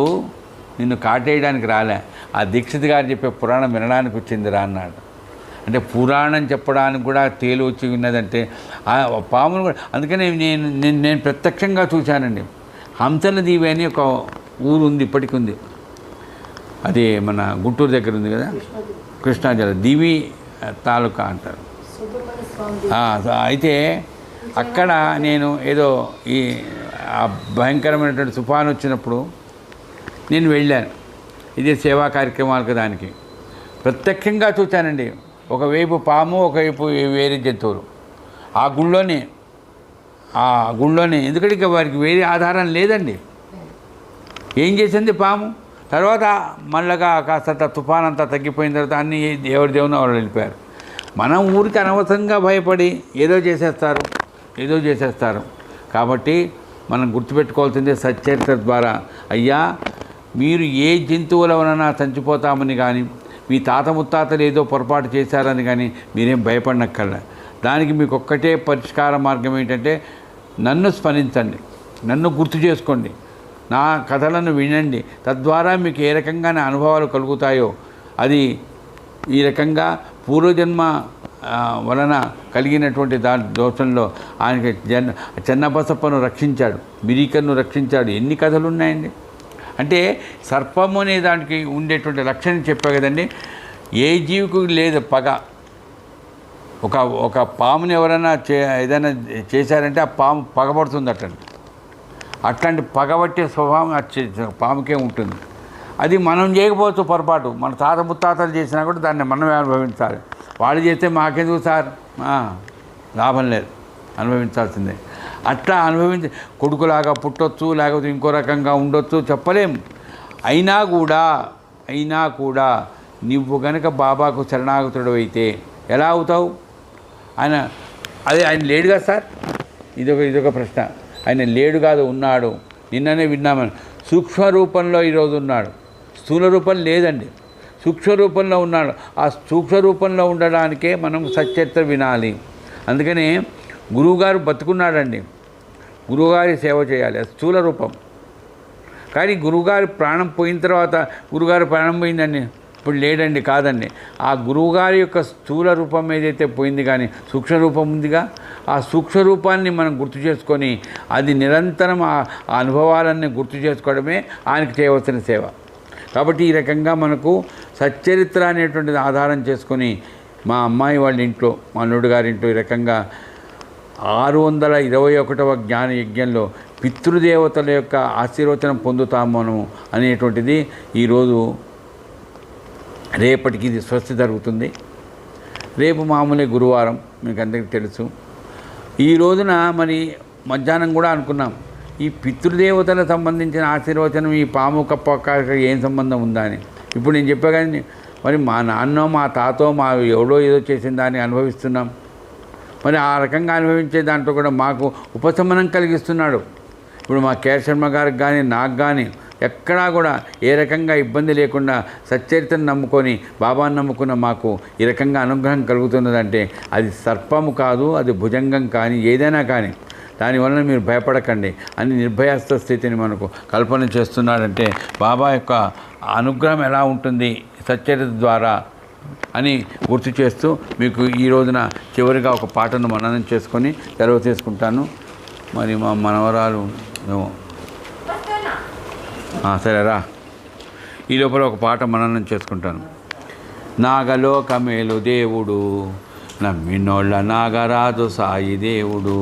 నిన్ను కాటేయడానికి రాలే, ఆ దీక్షిత్ గారు చెప్పే పురాణం వినడానికి వచ్చిందిరా అన్నాడు. అంటే పురాణం చెప్పడానికి కూడా తేలు వచ్చి విన్నదంటే ఆ పామును కూడా. అందుకని నేను ప్రత్యక్షంగా చూశానండి. హంసల దీవి అని ఒక ఊరు ఉంది, ఇప్పటికి ఉంది. అది మన గుంటూరు దగ్గర ఉంది కదా, కృష్ణా జిల్లా దీవి తాలూకా అంటారు. అయితే అక్కడ నేను ఏదో ఆ భయంకరమైనటువంటి తుఫాను వచ్చినప్పుడు నేను వెళ్ళాను. ఇదే సేవా కార్యక్రమాలకు దానికి ప్రత్యక్షంగా చూశానండి. ఒకవైపు పాము, ఒకవైపు వేరే జంతువులు. ఆ గుళ్ళోనే ఎందుకంటే ఇక వారికి వేరే ఆధారం లేదండి. ఏం చేసింది పాము? తర్వాత మళ్ళగా కాస్త తుఫాన్ అంతా తగ్గిపోయిన తర్వాత అన్నీ ఎవరి దేవుని వాళ్ళు వెళ్ళిపోయారు. మనం ఊరికి అనవసరంగా భయపడి ఏదో చేసేస్తారు. కాబట్టి మనం గుర్తుపెట్టుకోవాల్సిందే సచ్చరిత్ర ద్వారా, అయ్యా మీరు ఏ జంతువుల వలన చచ్చిపోతామని కానీ, మీ తాత ముత్తాతలు ఏదో పొరపాటు చేశారని కానీ మీరేం భయపడనక్కర్లే. దానికి మీకు ఒక్కటే పరిష్కార మార్గం ఏంటంటే నన్ను స్మరించండి, నన్ను గుర్తు చేసుకోండి, నా కథలను వినండి. తద్వారా మీకు ఏ రకంగా అనుభవాలు కలుగుతాయో అది ఈ రకంగా పూర్వజన్మ వలన కలిగినటువంటి దోషంలో ఆయనకి చెన్నబసప్పను రక్షించాడు, మిరికన్ను రక్షించాడు. ఎన్ని కథలు ఉన్నాయండి. అంటే సర్పము అనే దానికి ఉండేటువంటి లక్షణం చెప్పా కదండి. ఏ జీవికి లేదు పగ. ఒక పాముని ఎవరైనా ఏదైనా చేశారంటే ఆ పాము పగబడుతుందటండి. అట్లాంటి పగబట్టే స్వభావం పాముకే ఉంటుంది. అది మనం చేయకపోవచ్చు పొరపాటు, మన తాత ముత్తాతలు చేసినా కూడా దాన్ని మనమే అనుభవించాలి. వాళ్ళు చేస్తే మాకెందుకు సార్, లాభం లేదు, అనుభవించాల్సిందే. అట్లా అనుభవించి కొడుకులాగా పుట్టొచ్చు, లేకపోతే ఇంకో రకంగా ఉండొచ్చు, చెప్పలేం. అయినా కూడా నువ్వు గనక బాబాకు శరణాగతుడు అయితే ఎలా అవుతావు? ఆయన లేడు కదా సార్, ఇదొక ప్రశ్న. ఆయన లేడు కాదు, ఉన్నాడు. నిన్ననే విన్నామని సూక్ష్మ రూపంలో ఈరోజు ఉన్నాడు, స్థూల రూపం లేదండి, సూక్ష్మ రూపంలో ఉన్నాడు. ఆ సూక్ష్మ రూపంలో ఉండడానికే మనం సచ్చరిత్ర వినాలి. అందుకనే గురువుగారు బతుకున్నాడండి, గురువుగారి సేవ చేయాలి, అది స్థూల రూపం. కానీ గురువుగారి ప్రాణం పోయిన తర్వాత గురువుగారి ప్రాణం పోయిందండి, ఇప్పుడు లేడండి, కాదండి. ఆ గురువుగారి యొక్క స్థూల రూపం ఏదైతే పోయింది, కానీ సూక్ష్మ రూపం ఉందిగా, ఆ సూక్ష్మ రూపాన్ని మనం గుర్తు చేసుకొని అది నిరంతరం ఆ అనుభవాలన్నీ గుర్తు చేసుకోవడమే ఆయనకు చేయవలసిన సేవ. కాబట్టి ఈ రకంగా మనకు సచ్చరిత్ర అనేటువంటిది ఆధారం చేసుకొని మా అమ్మాయి వాళ్ళ ఇంట్లో, మా అల్లుడు గారి ఇంట్లో ఈ రకంగా 621వ జ్ఞాన యజ్ఞంలో పితృదేవతల యొక్క ఆశీర్వచనం పొందుతాము మనము అనేటువంటిది ఈరోజు, రేపటికి ఇది స్వస్తి జరుగుతుంది. రేపు మామూలే గురువారం, మీకు అందరికీ తెలుసు. ఈ రోజున మరి మధ్యాహ్నం కూడా అనుకున్నాం, ఈ పితృదేవతలకు సంబంధించిన ఆశీర్వచనం ఈ పాము కప్ప ఏం సంబంధం ఉందా అని. ఇప్పుడు నేను చెప్పా కానీ మరి మా నాన్నో మా తాతో మా ఎవడో ఏదో చేసిన దాన్ని అనుభవిస్తున్నాం. మరి ఆ రకంగా అనుభవించే దాంట్లో కూడా మాకు ఉపశమనం కలిగిస్తున్నాడు. ఇప్పుడు మా కేర్ శర్మ గారికి కానీ నాకు కానీ ఎక్కడా కూడా ఏ రకంగా ఇబ్బంది లేకుండా సచ్చరిత్రను నమ్ముకొని బాబాను నమ్ముకున్న మాకు ఈ రకంగా అనుగ్రహం కలుగుతున్నదంటే అది సర్పము కాదు, అది భుజంగం కానీ ఏదైనా కానీ దానివల్ల మీరు భయపడకండి అని నిర్భయస్థ స్థితిని మనకు కల్పన చేస్తున్నాడంటే బాబా యొక్క అనుగ్రహం ఎలా ఉంటుంది సచ్చరిత్ర ద్వారా అని గుర్తు చేస్తూ మీకు ఈ రోజున చివరిగా ఒక పాటను మననం చేసుకొని సెలవు తీసుకుంటాను. మరి మా మనవరాలు సరేరా, ఈ లోపల ఒక పాట మననం చేసుకుంటాను. నాగలోకమేలు దేవుడు నమ్మినోళ్ళ నాగరాజు సాయి దేవుడు,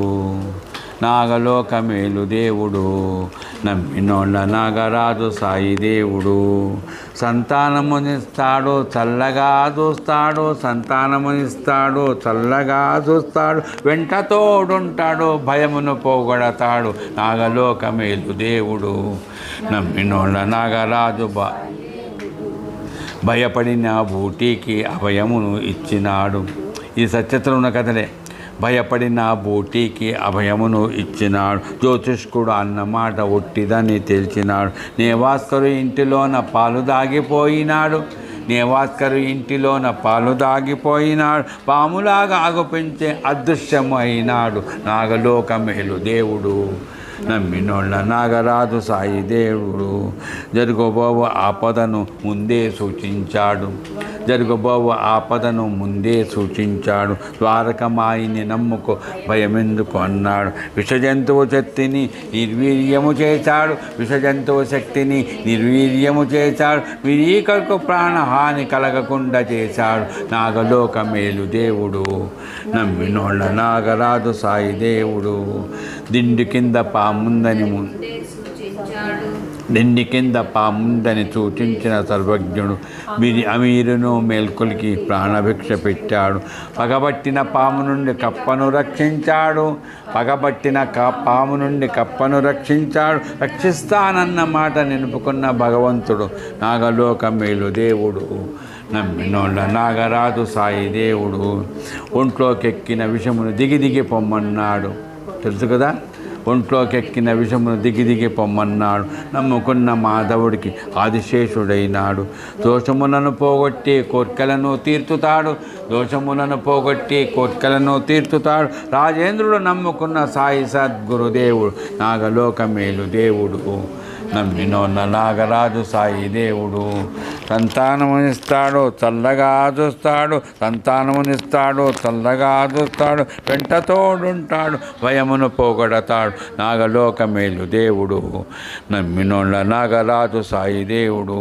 నాగలోకమేలు దేవుడు నమ్మినోళ్ళ నాగరాజు సాయి దేవుడు, సంతానమునిస్తాడు చల్లగా చూస్తాడు, సంతానమునిస్తాడు చల్లగా చూస్తాడు, వెంట తోడుంటాడు భయమును పోగొడతాడు, నాగలోకమేలు దేవుడు నమ్మినోళ్ళ నాగరాజు భయపడిన బూటీకి అభయమును ఇచ్చినాడు. ఈ సత్యతలో ఉన్న కథలే. భయపడిన బూటీకి అభయమును ఇచ్చినాడు, జ్యోతిష్కుడు అన్నమాట ఒట్టిదని తెలిసినాడు, నేవాస్కరు ఇంటిలోన పాలు దాగిపోయినాడు, నేవాస్కరు ఇంటిలోన పాలు దాగిపోయినాడు, పాములాగా ఆగుపించే అదృశ్యము అయినాడు, నాగలోకమేలు దేవుడు నమ్మినోళ్ళ నాగరాజు సాయి దేవుడు, జరుగబోవు ఆపదను ముందే సూచించాడు, జరుగబోవు ఆపదను ముందే సూచించాడు, ద్వారకమాయిని నమ్ముకో భయమెందుకు అన్నాడు, విషజంతువు శక్తిని నిర్వీర్యము చేశాడు, విషజంతువు శక్తిని నిర్వీర్యము చేశాడు, విరీకకు ప్రాణహాని కలగకుండా చేశాడు, నాగలోకమేలు దేవుడు నమ్మినోళ్ళ నాగరాజు సాయి దేవుడు, దిండు కింద దిండి కింద పాముందని సూచించిన సర్వజ్ఞుడు, అమీరును మేల్కొలికి ప్రాణభిక్ష పెట్టాడు, పగబట్టిన పాము నుండి కప్పను రక్షించాడు, పగబట్టిన పాము నుండి కప్పను రక్షించాడు, రక్షిస్తానన్న మాట నిలుపుకున్న భగవంతుడు, నాగలోకమేలు దేవుడు నమ్మినోళ్ళ నాగరాజు సాయి దేవుడు, ఒంట్లోకెక్కిన విషమును దిగి పొమ్మన్నాడు. తెలుసు కదా, ఒంట్లోకెక్కిన విషమును దిగి పొమ్మన్నాడు, నమ్ముకున్న మాధవుడికి ఆదిశేషుడైనాడు, దోషములను పోగొట్టి కోర్కెలను తీర్చుతాడు, దోషములను పోగొట్టి కోర్కెలను తీర్చుతాడు, రాజేంద్రుడు నమ్ముకున్న సాయి సద్గురుదేవుడు, నాగలోకమేలు దేవుడు నమ్మినోళ్ళ నాగరాజు సాయి దేవుడు, సంతానమునిస్తాడు చల్లగా చూస్తాడు, సంతానమునిస్తాడు చల్లగా చూస్తాడు, వెంట తోడుంటాడు భయమును పోగొడతాడు, నాగలోకమేలు దేవుడు నమ్మినోళ్ళ నాగరాజు సాయి దేవుడు.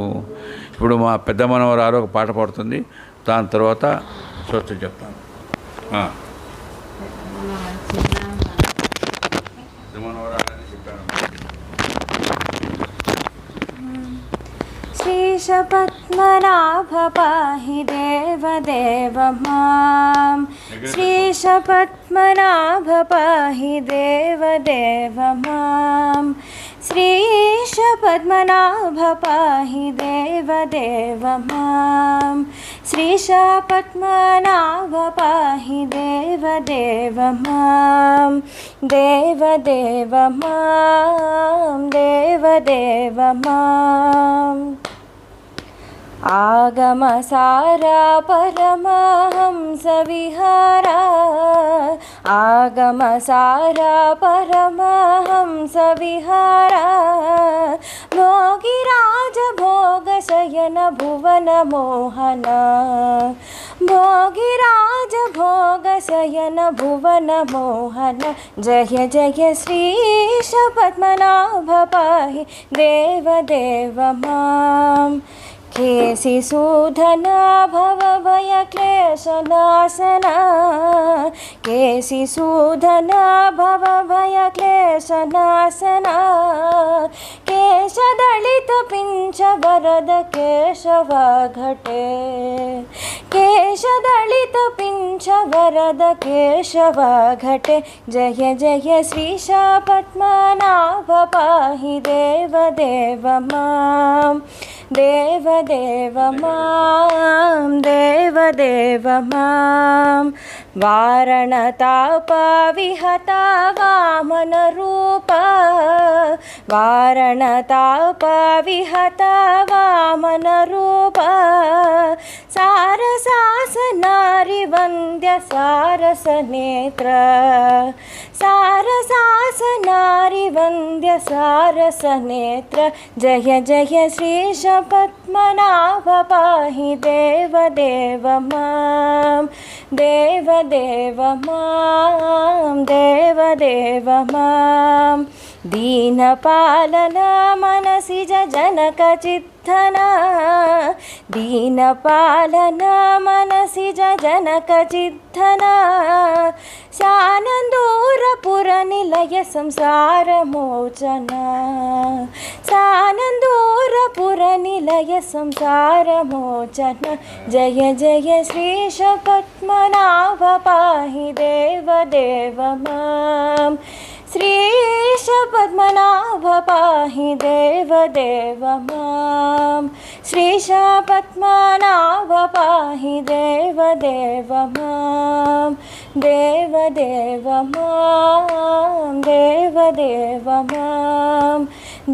ఇప్పుడు మా పెద్ద మనవరాలు ఒక పాట పాడుతుంది, దాని తర్వాత స్వస్తి చెప్తాను. పెద్ద మనవరాలని చెప్పాను. श्रीशपद्मनाभ पाहि देवदेव मां श्रीशपद्मनाभ पाहि देवदेव मां श्रीशपद्मनाभ पाहि देवदेव मां श्रीशपद्मनाभ पाहि देवदेव मां देवदेव मां देवदेव माम् आगमसारा परमहंस विहारा आगमसारा परमहंस विहारा भोगिराज भोगशयन भुवन मोहन भोगिराज भोगशयन भुवन मोहन जय जय श्रीश पद्मनाभ पाहि देवदेव मां केशिसूदना भवभयक्लेशनाशना केशिसूदना भवभयक्लेशनाशना केशदलित पिञ्च वरद केशव घटे केशदलित पिञ्च वरद केशव घटे जय जय श्रीश पद्मनाभ पाहि देवदेव मां देवदेव मां देवदेव मां वारणतापविहता वामनरूपा वारणतापविहता वामनरूपा सारसासनारिवन्द्य सारसनेत्र सारसासनारिवन्द्य सारसनेत्र जय जय श्रीश पद्मनाभ पाहि देवदेव मां देवदेव मां देवदेव मां दीनपालना मनसिज जनकचित्तना दीनपालना मनसिज जनकचित्तना सानन्दूरपुरनिलय संसारमोचना सानन्दूरपुरनिलय संसारमोचना जय जय श्रीश पद्मनाभ पाहि देवदेव मां श्रीश पद्मनाभ पाहि देवदेव मां श्रीश पद्मनाभ पाहि देवदेव मां देवदेव मां देवदेव मां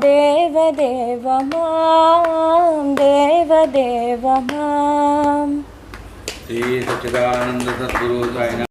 देवदेव मां देवदेव मां श्री सच्चिदानंद सद्गुरु साईनाथ